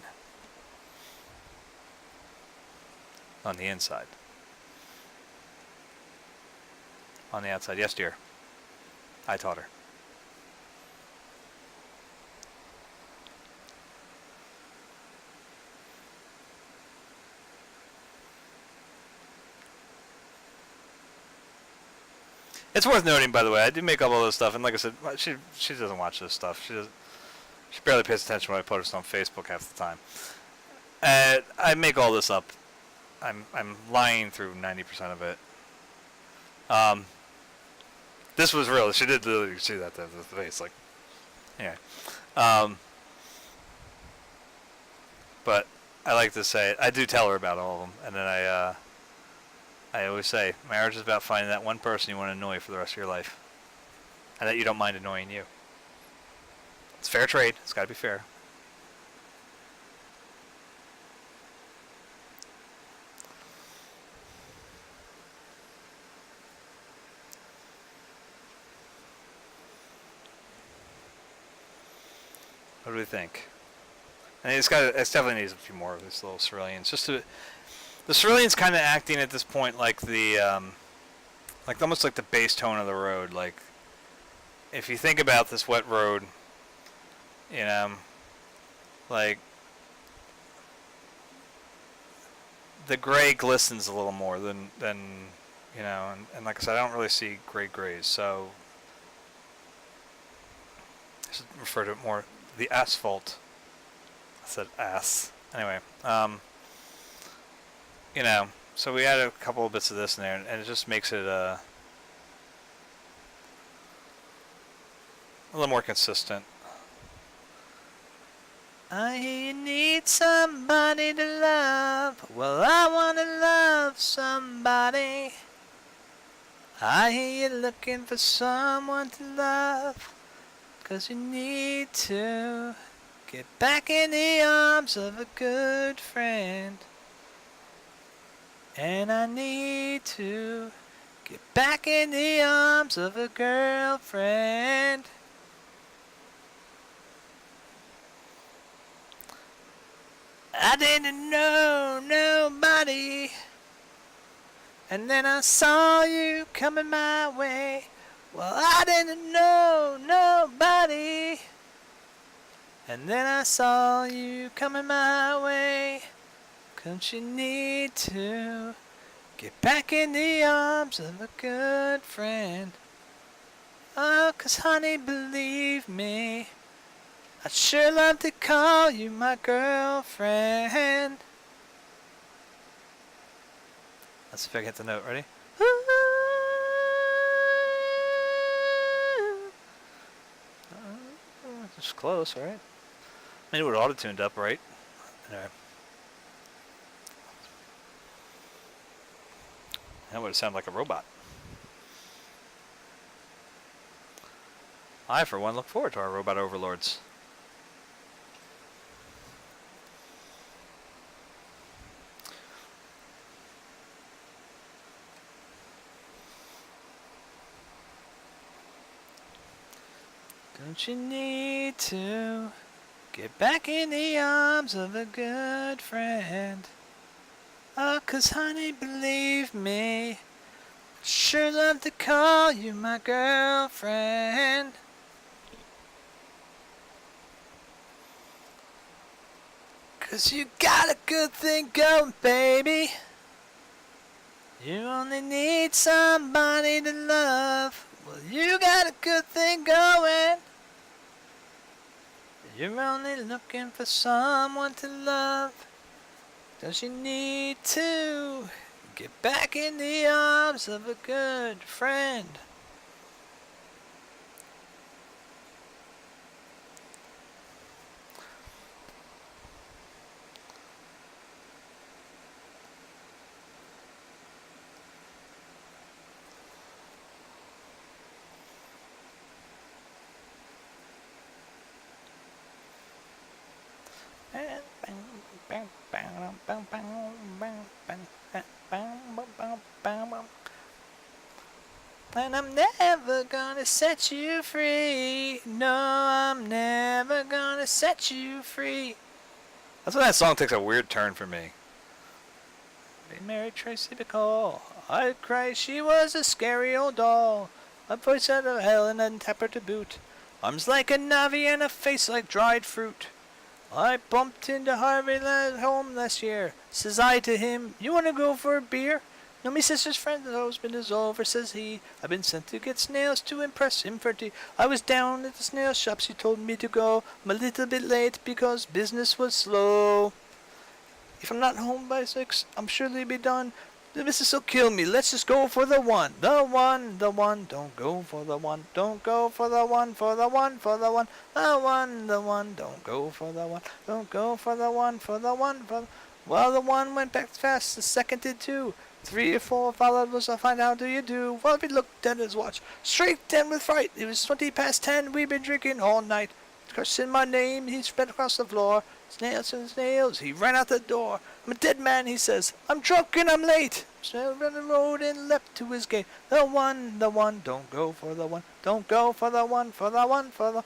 On the inside. On the outside, yes, dear. I taught her. It's worth noting, by the way, I do make up all this stuff, and like I said, she doesn't watch this stuff. She barely pays attention when I post on Facebook half the time. I make all this up. I'm lying through 90% of it. This was real. She did literally see that the face, like, anyway. But I like to say it. I do tell her about all of them, and then I always say, marriage is about finding that one person you want to annoy for the rest of your life, and that you don't mind annoying you. It's fair trade. It's got to be fair. What do we think? And it definitely needs a few more of these little ceruleans. The cerulean's kind of acting at this point like like almost like the bass tone of the road. Like, if you think about this wet road, you know, like the gray glistens a little more than you know, and like I said, I don't really see gray grays, so I should refer to it more the asphalt. I said ass. Anyway, you know, so we add a couple of bits of this in there, and it just makes it a little more consistent. I hear you need somebody to love. Well, I want to love somebody. I hear you looking for someone to love, 'cause you need to get back in the arms of a good friend. And I need to get back in the arms of a girlfriend. I didn't know nobody, and then I saw you coming my way. Well, I didn't know nobody, and then I saw you coming my way. 'Cause you need to get back in the arms of a good friend. Oh, 'cause honey, believe me, I'd sure love to call you my girlfriend. Let's see if I can hit the note. Ready? It's close, right? I mean, it would auto-tuned up, right? Anyway. That would sound like a robot. I, for one, look forward to our robot overlords. Don't you need to get back in the arms of a good friend? Oh, 'cause honey, believe me, sure love to call you my girlfriend. Cause you got a good thing going, baby. You only need somebody to love. Well, you got a good thing going. You're only looking for someone to love. Don't you need to get back in the arms of a good friend? And I'm never gonna set you free. No, I'm never gonna set you free. That's when that song takes a weird turn for me. They married Tracy McCall. I'd cry, she was a scary old doll. A voice out of hell and a tapper to boot. Arms like a Navi and a face like dried fruit. I bumped into Harvey at home last year. Says I to him, you wanna go for a beer? No, me sister's friend's husband is over, says he. I've been sent to get snails to impress him for tea. I was down at the snail shop, she told me to go. I'm a little bit late because business was slow. If I'm not home by 6, I'm sure they'll be done. The missus will kill me. Let's just go for the one. The one, the one. Don't go for the one. Don't go for the one, for the one, for the one. The one, the one. Don't go for the one. Don't go for the one, for the one, for the... Well, the one went back fast. The second did too. 3 or 4 followed us. I'll find out do you do. Well, he looked at his watch. Straight 10 with fright. It was 20 past 10. We've been drinking all night. Cursing my name, he spread across the floor. Snails and snails, he ran out the door. I'm a dead man, he says. I'm drunk and I'm late. Snail ran the road and leapt to his gate. The one, don't go for the one. Don't go for the one, for the one, for the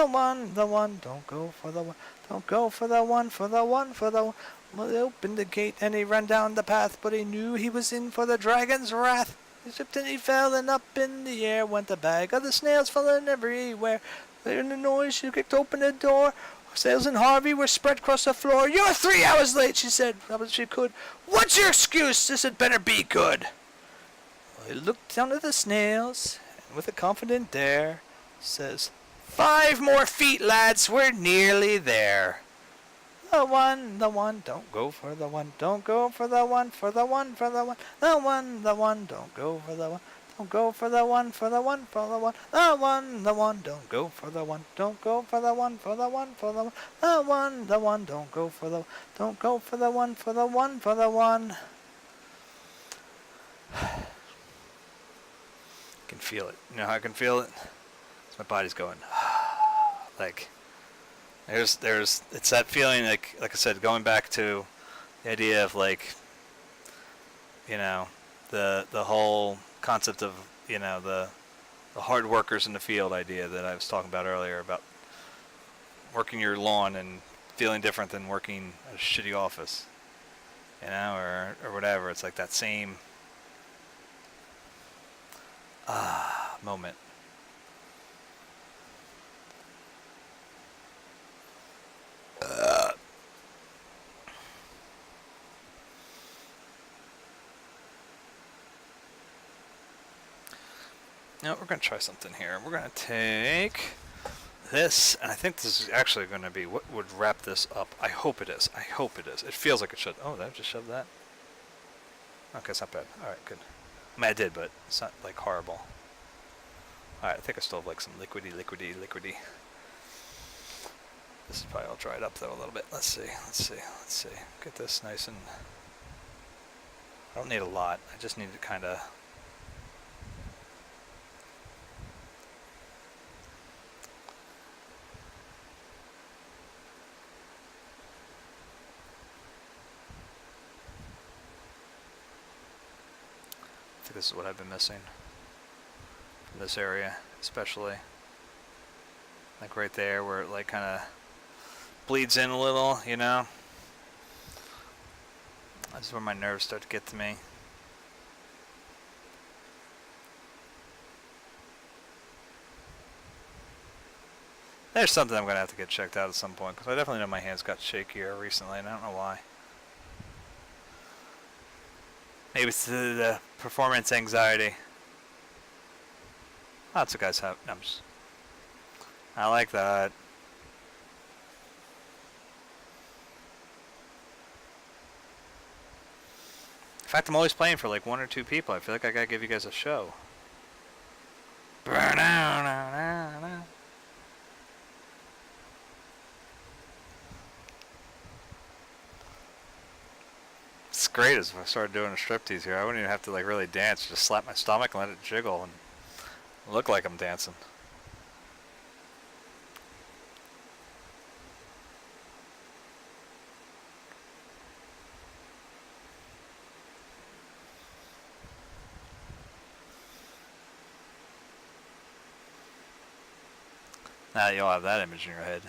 one, don't go for the one. Don't go for the one, for the one, for the one. Well, he opened the gate and he ran down the path, but he knew he was in for the dragon's wrath. He slipped and he fell, and up in the air went the bag of the snails falling everywhere. In the noise, she kicked open the door. Snails and Harvey were spread across the floor. You're 3 hours late, she said, as she could. What's your excuse? This had better be good. Well, he looked down at the snails, and with a confident air, says, 5 more feet, lads, we're nearly there. The one, don't go for the one. Don't go for the one, for the one, for the one. The one, don't go for the one. Don't go for the one, for the one, for the one. The one, don't go for the one. Don't go for the one, for the one, for the one. The one, don't go for the, don't go for the one, for the one, for the one. I can feel it. You know how I can feel it? It's my body's going. Like, there's, it's that feeling, like I said, going back to the idea of, like, you know, the whole concept of, you know, the hard workers in the field idea that I was talking about earlier, about working your lawn and feeling different than working at a shitty office, you know, or whatever. It's like that same moment. No, we're going to try something here. We're going to take this, and I think this is actually going to be what would wrap this up. I hope it is. I hope it is. It feels like it should. Oh, did I just shove that? Okay, it's not bad. Alright, good. I mean, I did, but it's not, like, horrible. Alright, I think I still have, like, some liquidy. This is probably all dried up, though, a little bit. Let's see. Get this nice and... I don't need a lot. I just need to kind of... I think this is what I've been missing. From this area, especially. Like right there, where it, like, kind of bleeds in a little, you know? This is where my nerves start to get to me. There's something I'm going to have to get checked out at some point, because I definitely know my hands got shakier recently, and I don't know why. Maybe it's the performance anxiety. Lots of guys have. No, I like that. In fact, I'm always playing for like 1 or 2 people. I feel like I gotta give you guys a show. It's great as if I started doing a striptease here. I wouldn't even have to like really dance. Just slap my stomach and let it jiggle and look like I'm dancing. Now that you'll have that image in your head.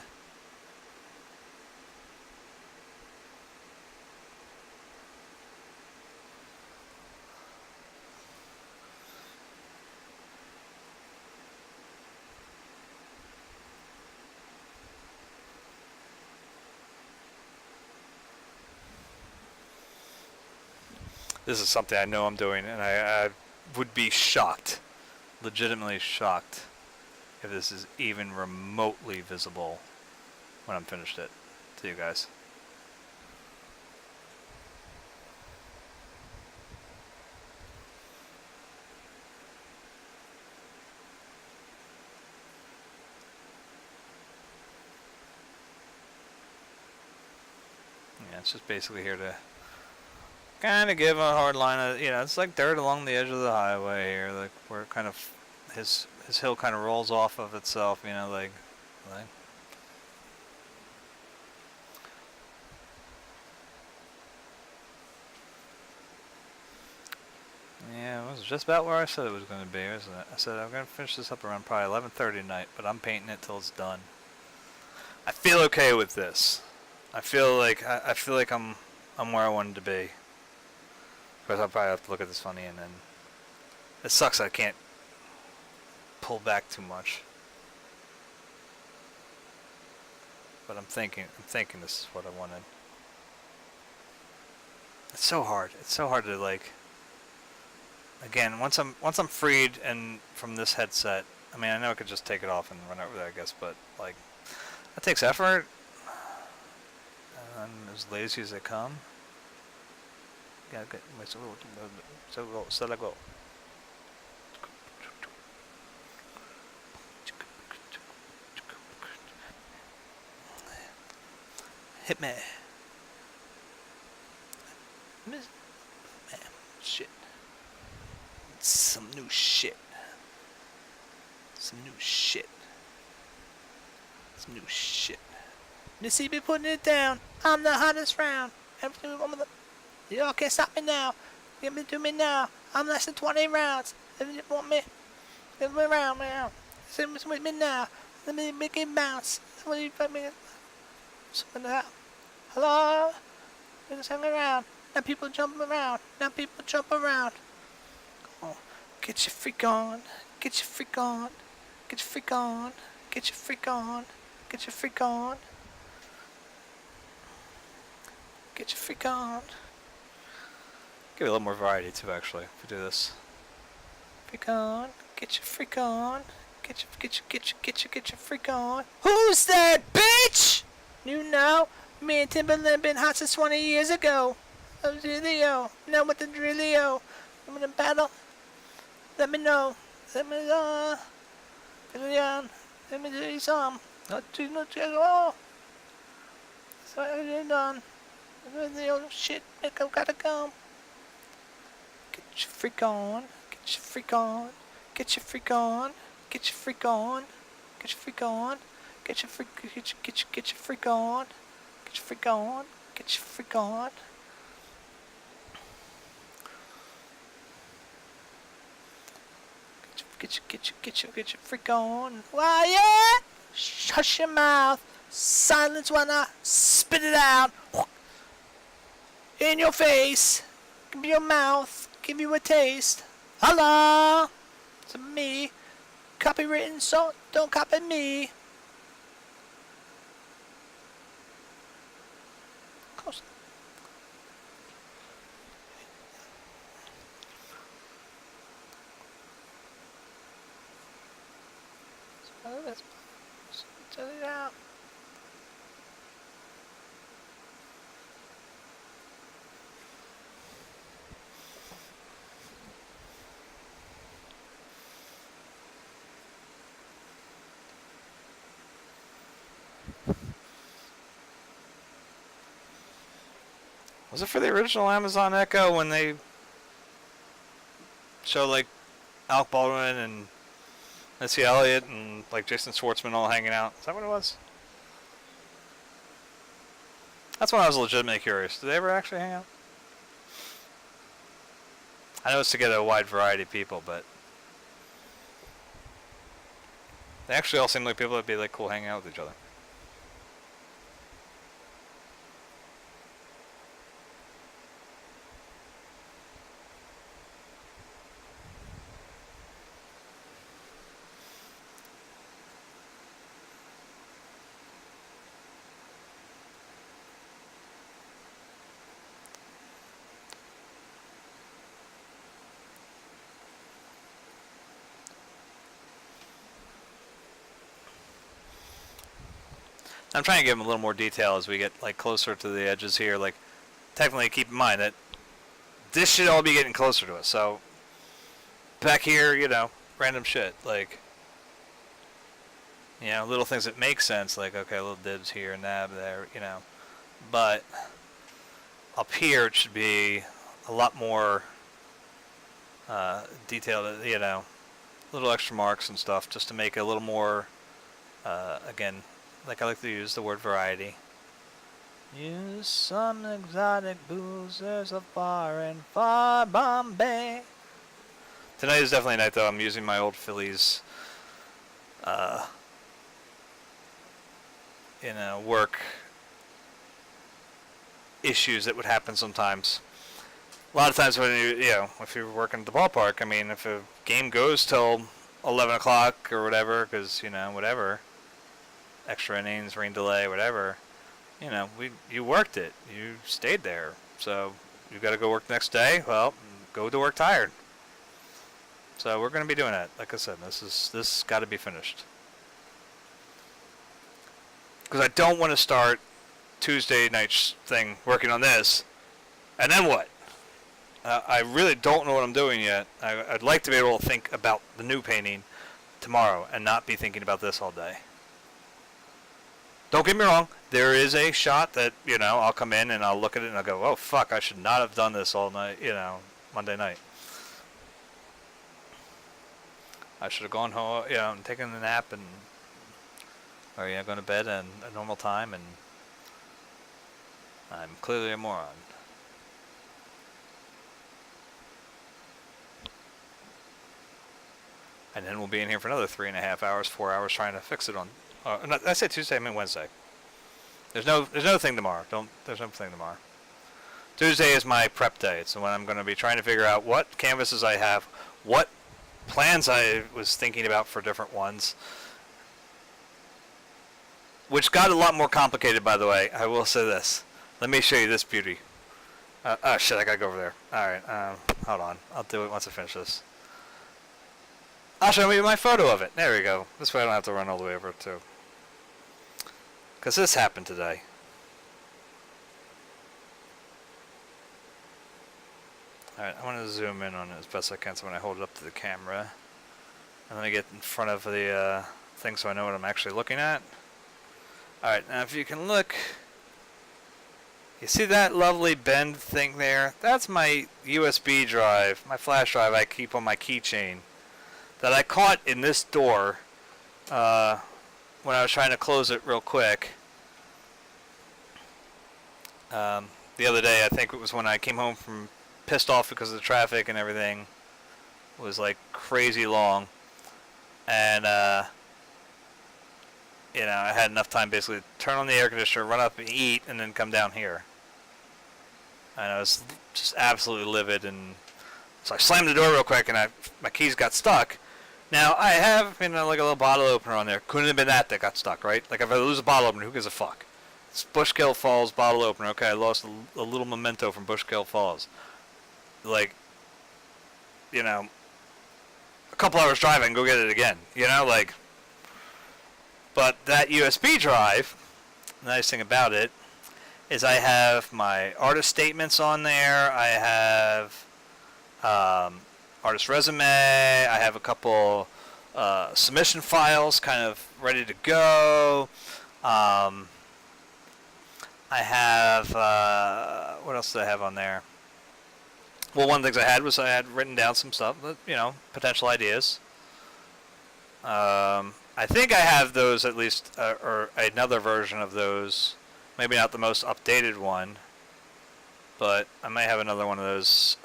This is something I know I'm doing, and I would be shocked, legitimately shocked, if this is even remotely visible when I'm finished it to you guys. Yeah, it's just basically here to kind of give a hard line of, you know, it's like dirt along the edge of the highway here, like where kind of his hill kind of rolls off of itself, you know, like yeah, it was just about where I said it was going to be, wasn't it? I said I'm going to finish this up around probably 11:30 tonight, but I'm painting it till it's done. I feel okay with this. I feel like I'm where I wanted to be. Because I'll probably have to look at this funny, and then it sucks I can't pull back too much. But I'm thinking this is what I wanted. It's so hard. It's so hard to like. Again, once I'm freed and from this headset, I mean, I know I could just take it off and run over there, I guess, but like that takes effort. And I'm as lazy as they come. Yeah, okay. So let go. Hit me. Man, shit. Some new shit. Some new shit. You see me putting it down. I'm the hottest round. Y'all can't stop me now. Give me to me now. I'm less than 20 rounds. If you want me, give me around now. Sit with me now. Let me make it bounce. What do you put me? Something like that. Hello? We're just hanging around. Now people jump around. Come on. Get your freak on. Get your freak on. Get your freak on. Get your freak on. Get your freak on. Get your freak on. Give it a little more variety too, actually, if we do this. Freak on. Get your freak on. Get your freak on. Who's that bitch? You know, me and Timberland been hot since 20 years ago. Oh, Drillio. Know what the Drillio. I'm in a battle. Let me know. Let me know. Let me do some. Not too much at all. So I'm done. The old shit. I've gotta go. Get your freak on. Get your freak on. Get your freak on. Get your freak on. Get your freak on. Get your freak. Get your freak on. Get your freak on. Get your freak on. Get your freak on. Why, yeah? Hush your mouth. Silence when I spit it out. In your face. Give me your mouth. Give you a taste. Hello. It's me. Copywritten, so don't copy me. Close. Let's tell it out. Was it for the original Amazon Echo when they show like Alec Baldwin and Missy Elliott and like Jason Schwartzman all hanging out? Is that what it was? That's when I was legitimately curious. Did they ever actually hang out? I know it's to get a wide variety of people, but they actually all seem like people that'd be like cool hanging out with each other. I'm trying to give them a little more detail as we get like closer to the edges here. Like, technically, keep in mind that this should all be getting closer to us. So back here, you know, random shit like, you know, little things that make sense. Like, okay, little dibs here and that there, you know. But up here, it should be a lot more detailed. You know, little extra marks and stuff just to make it a little more, again. Like I like to use the word variety. Use some exotic booze. There's a bar in far Bombay. Tonight is definitely a night though. I'm using my old Phillies, you know, work issues that would happen sometimes. A lot of times when you know, if you're working at the ballpark, I mean, if a game goes till 11 o'clock or whatever, because, you know, whatever. Extra innings, rain delay, whatever, you know, you worked it. You stayed there. So you got to go work the next day. Well, go to work tired. So we're going to be doing that. Like I said, this got to be finished. Because I don't want to start Tuesday night's thing working on this, and then what? I really don't know what I'm doing yet. I'd like to be able to think about the new painting tomorrow and not be thinking about this all day. Don't get me wrong, there is a shot that, you know, I'll come in and I'll look at it and I'll go, oh, fuck, I should not have done this all night, you know, Monday night. I should have gone home, you know, and taken a nap and, or, you know, gone to bed at a normal time, and I'm clearly a moron. And then we'll be in here for another 3.5 hours, 4 hours trying to fix it on. I said Tuesday, I meant Wednesday. There's no thing tomorrow. There's no thing tomorrow. Tuesday is my prep day. It's when I'm going to be trying to figure out what canvases I have, what plans I was thinking about for different ones, which got a lot more complicated, by the way. I will say this. Let me show you this beauty. Oh shit! I gotta go over there. All right. Hold on. I'll do it once I finish this. I'll show you my photo of it. There we go. This way I don't have to run all the way over too. Because this happened today. Alright, I want to zoom in on it as best I can, so when I hold it up to the camera, and then I get in front of the thing so I know what I'm actually looking at. Alright, now if you can look, you see that lovely bend thing there? That's my USB drive, my flash drive I keep on my keychain, that I caught in this door when I was trying to close it real quick. The other day, I think it was when I came home from pissed off because of the traffic and everything. It was like crazy long, and you know, I had enough time basically to turn on the air conditioner, run up and eat, and then come down here. And I was just absolutely livid, and so I slammed the door real quick, and my keys got stuck. Now I have, you know, like a little bottle opener on there. Couldn't have been that got stuck, right? Like if I lose a bottle opener, who gives a fuck? It's Bushkill Falls bottle opener. Okay, I lost a little memento from Bushkill Falls. Like, you know, a couple hours drive, I can go get it again. You know, like. But that USB drive, the nice thing about it is I have my artist statements on there. I have artist resume. I have a couple submission files kind of ready to go. I have, what else did I have on there? Well, one of the things I had was I had written down some stuff, you know, potential ideas. I think I have those at least, or another version of those. Maybe not the most updated one, but I may have another one of those,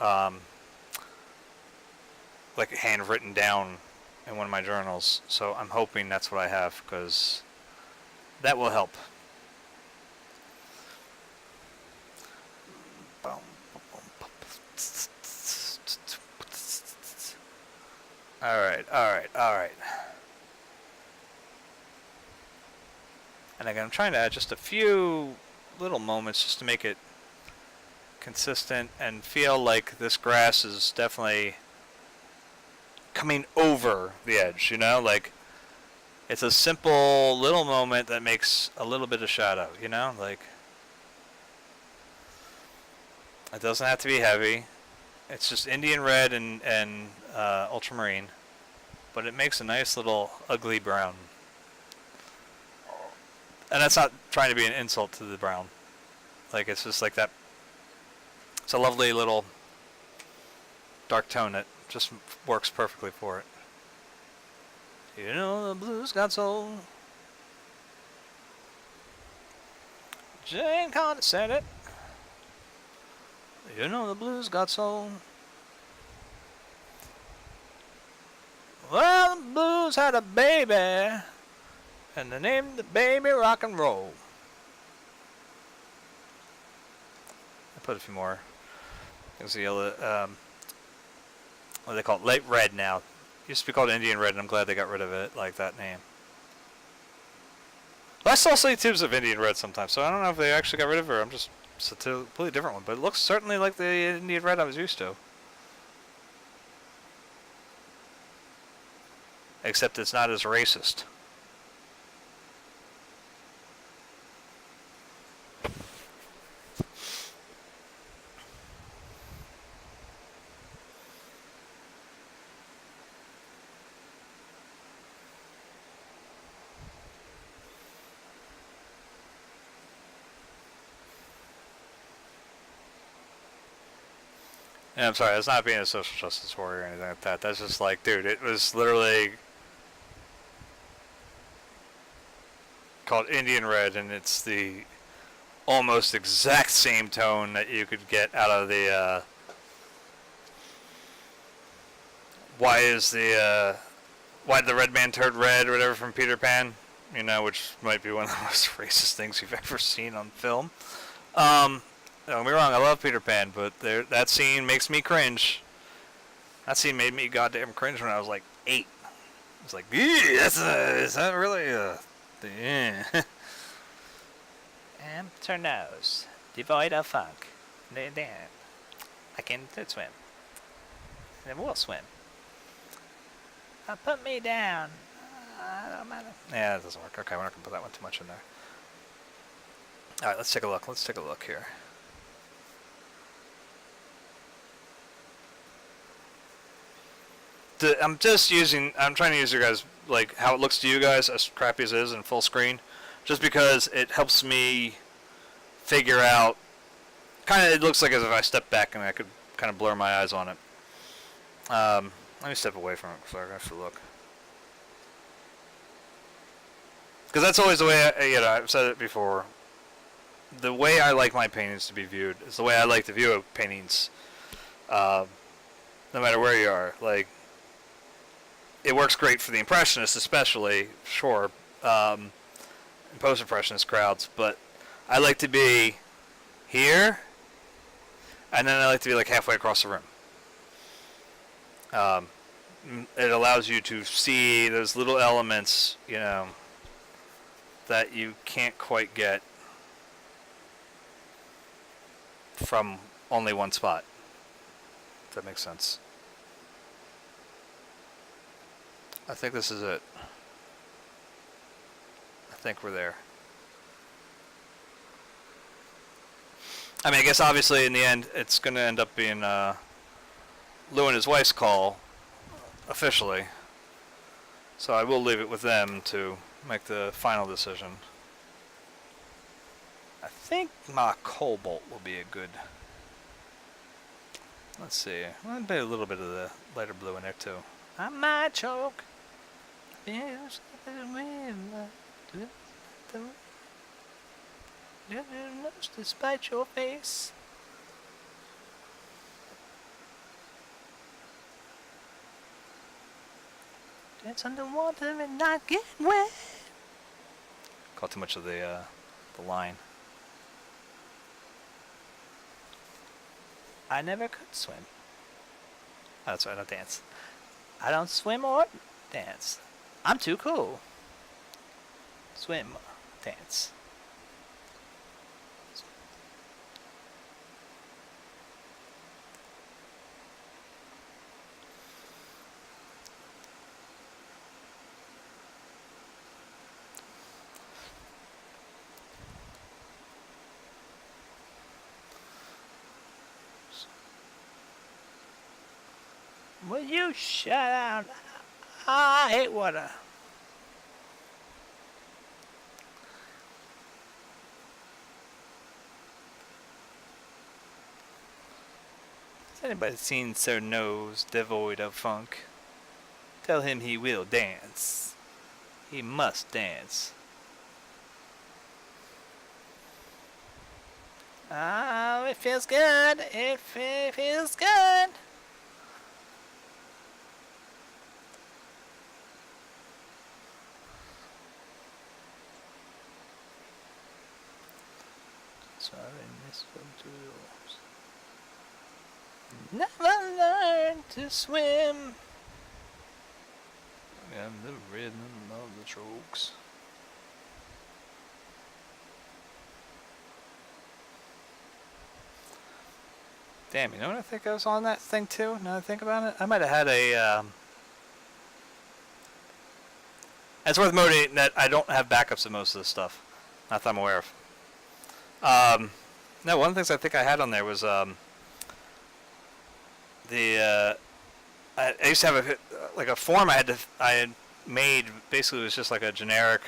like handwritten down in one of my journals. So I'm hoping that's what I have, because that will help. Alright. And again, I'm trying to add just a few little moments just to make it consistent and feel like this grass is definitely coming over the edge, you know? Like, it's a simple little moment that makes a little bit of shadow, you know? Like, it doesn't have to be heavy. It's just Indian red and ultramarine, but it makes a nice little ugly brown. And that's not trying to be an insult to the brown. Like, it's just like that. It's a lovely little dark tone that just works perfectly for it. You know the blues got soul. Jane condescended. You know the blues got soul. Well, the blues had a baby, and they named the baby rock and roll. I put a few more. There's the yellow, what do they call it? Light red now. It used to be called Indian red, and I'm glad they got rid of it, like that name. Well, I still see tubes of Indian red sometimes, so I don't know if they actually got rid of it, or I'm just, it's a completely different one. But it looks certainly like the Indian red I was used to. Except it's not as racist. Yeah, I'm sorry, that's not being a social justice warrior or anything like that. That's just like, dude, it was literally called Indian red, and it's the almost exact same tone that you could get out of the why did the red man turn red or whatever from Peter Pan, you know, which might be one of the most racist things you've ever seen on film. Don't get me wrong, I love Peter Pan, but that scene makes me cringe. That scene made me goddamn cringe when I was like 8. I was like, is that really yeah. Amateur nose, devoid of funk. I can swim. And will swim. Put me down. Don't matter. Yeah, that doesn't work. Okay, we're not going to put that one too much in there. Alright, let's take a look. Let's take a look here. I'm trying to use your guys, like, how it looks to you guys, as crappy as it is in full screen, just because it helps me figure out, it looks like as if I step back and I could kind of blur my eyes on it. Let me step away from it so I have to look. Because that's always the way, I've said it before, the way I like my paintings to be viewed is the way I like to view paintings, no matter where you are. Like, it works great for the Impressionists, especially, sure, in Post-Impressionist crowds, but I like to be here, and then I like to be like halfway across the room. It allows you to see those little elements, that you can't quite get from only one spot. If that makes sense. I think this is it. I think we're there. I mean, I guess obviously in the end, it's going to end up being Lou and his wife's call, officially. So I will leave it with them to make the final decision. I think my cobalt will be a good... Let's see. I'll put a little bit of the lighter blue in there too. I might choke. Despite your face. Dance underwater and not get wet. Caught too much of the line. I never could swim. Oh, that's right, I don't dance. I don't swim or dance. I'm too cool. Swim, dance. Will you shut up? I hate water. Has anybody seen Sir Nose devoid of funk? Tell him he will dance. He must dance. Oh, it feels good. It feels good. Sorry, miss yours. Never learned to swim. I'm the rhythm of the strokes. Damn, you know what I think I was on that thing too? Now that I think about it, I might have had a. It's worth noting that I don't have backups of most of this stuff. Not that I'm aware of. No, one of the things I think I had on there was I used to have a form I had made. Basically, it was just like a generic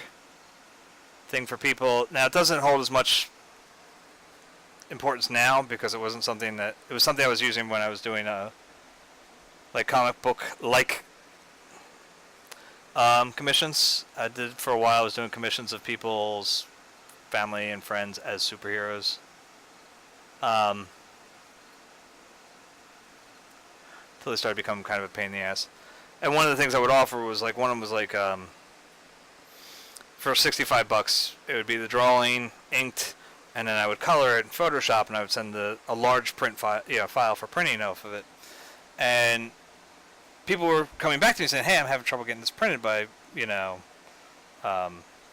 thing for people. Now it doesn't hold as much importance now because it was something I was using when I was doing like comic book commissions. I did for a while. I was doing commissions of people's family and friends as superheroes. Until they started becoming kind of a pain in the ass. And one of the things I would offer was like, one of them was like, for $65, it would be the drawing, inked, and then I would color it in Photoshop, and I would send a large print file for printing off of it. And people were coming back to me saying, hey, I'm having trouble getting this printed by,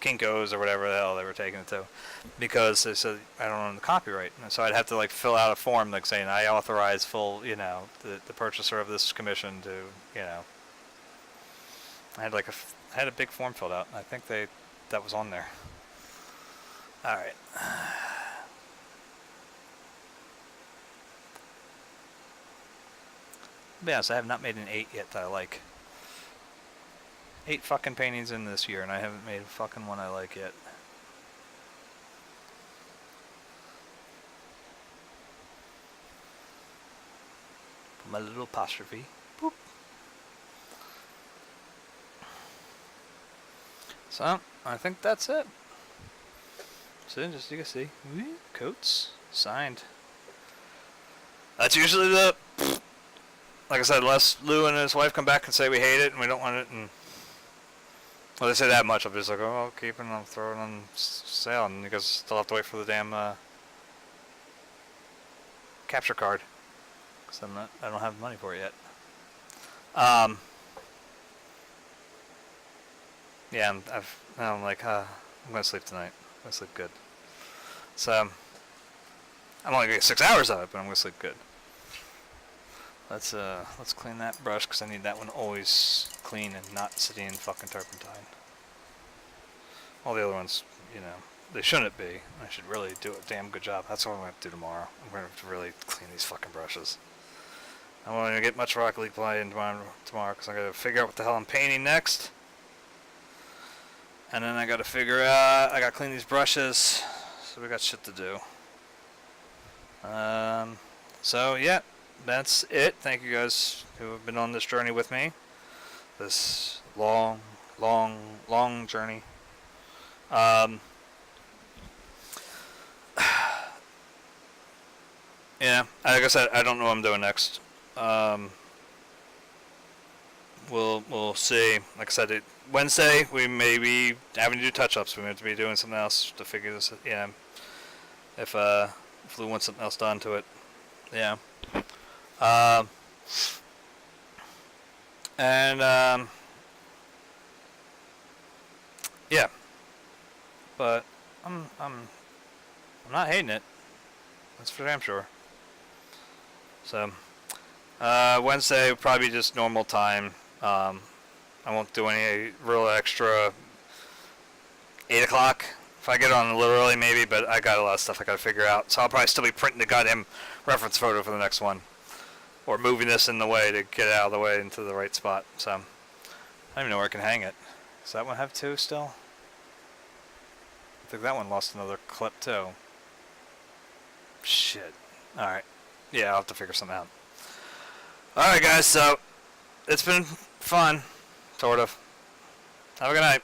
Kinko's or whatever the hell they were taking it to, because they said I don't own the copyright, and so I'd have to like fill out a form like saying I authorize full, the purchaser of this commission to, I had like I had a big form filled out. I think that was on there. All right. To be honest, I have not made an 8 yet that I like. 8 fucking paintings in this year, and I haven't made a fucking one I like yet. Put my little apostrophe. Boop. So, I think that's it. So, just you can see. Coats. Signed. That's usually the... Like I said, unless Lou and his wife come back and say we hate it and we don't want it, and... Well, they say that much. I'm just like, oh, I'll keep it and I'll throw it on sale. And you guys still have to wait for the damn capture card. Because I don't have money for it yet. Yeah, I'm like, I'm going to sleep tonight. I'm going to sleep good. So, I'm only going to get 6 hours of it, but I'm going to sleep good. Let's clean that brush, because I need that one always clean and not sitting in fucking turpentine. All the other ones, you know, they shouldn't be. I should really do a damn good job. That's what I'm going to have to do tomorrow. I'm going to have to really clean these fucking brushes. I won't even get much Rocket League play in tomorrow, because I got to figure out what the hell I'm painting next. And then I got to figure out, I got to clean these brushes, so we got shit to do. So, yeah. That's it. Thank you guys who have been on this journey with me. This long journey. Yeah, like I said, I don't know what I'm doing next. We'll see. Like I said, Wednesday we may be having to do touch-ups. We may have to be doing something else to figure this. Yeah, if Lou wants something else done to it. Yeah. Yeah, but I'm not hating it. That's for damn sure. So, Wednesday will probably just normal time. I won't do any real extra. 8 o'clock. If I get on a little early, maybe, but I got a lot of stuff I gotta figure out. So I'll probably still be printing the goddamn reference photo for the next one. Or moving this in the way to get it out of the way into the right spot. So, I don't even know where I can hang it. Does that one have 2 still? I think that one lost another clip too. Shit. Alright. Yeah, I'll have to figure something out. Alright guys, so, it's been fun. Sort of. Have a good night.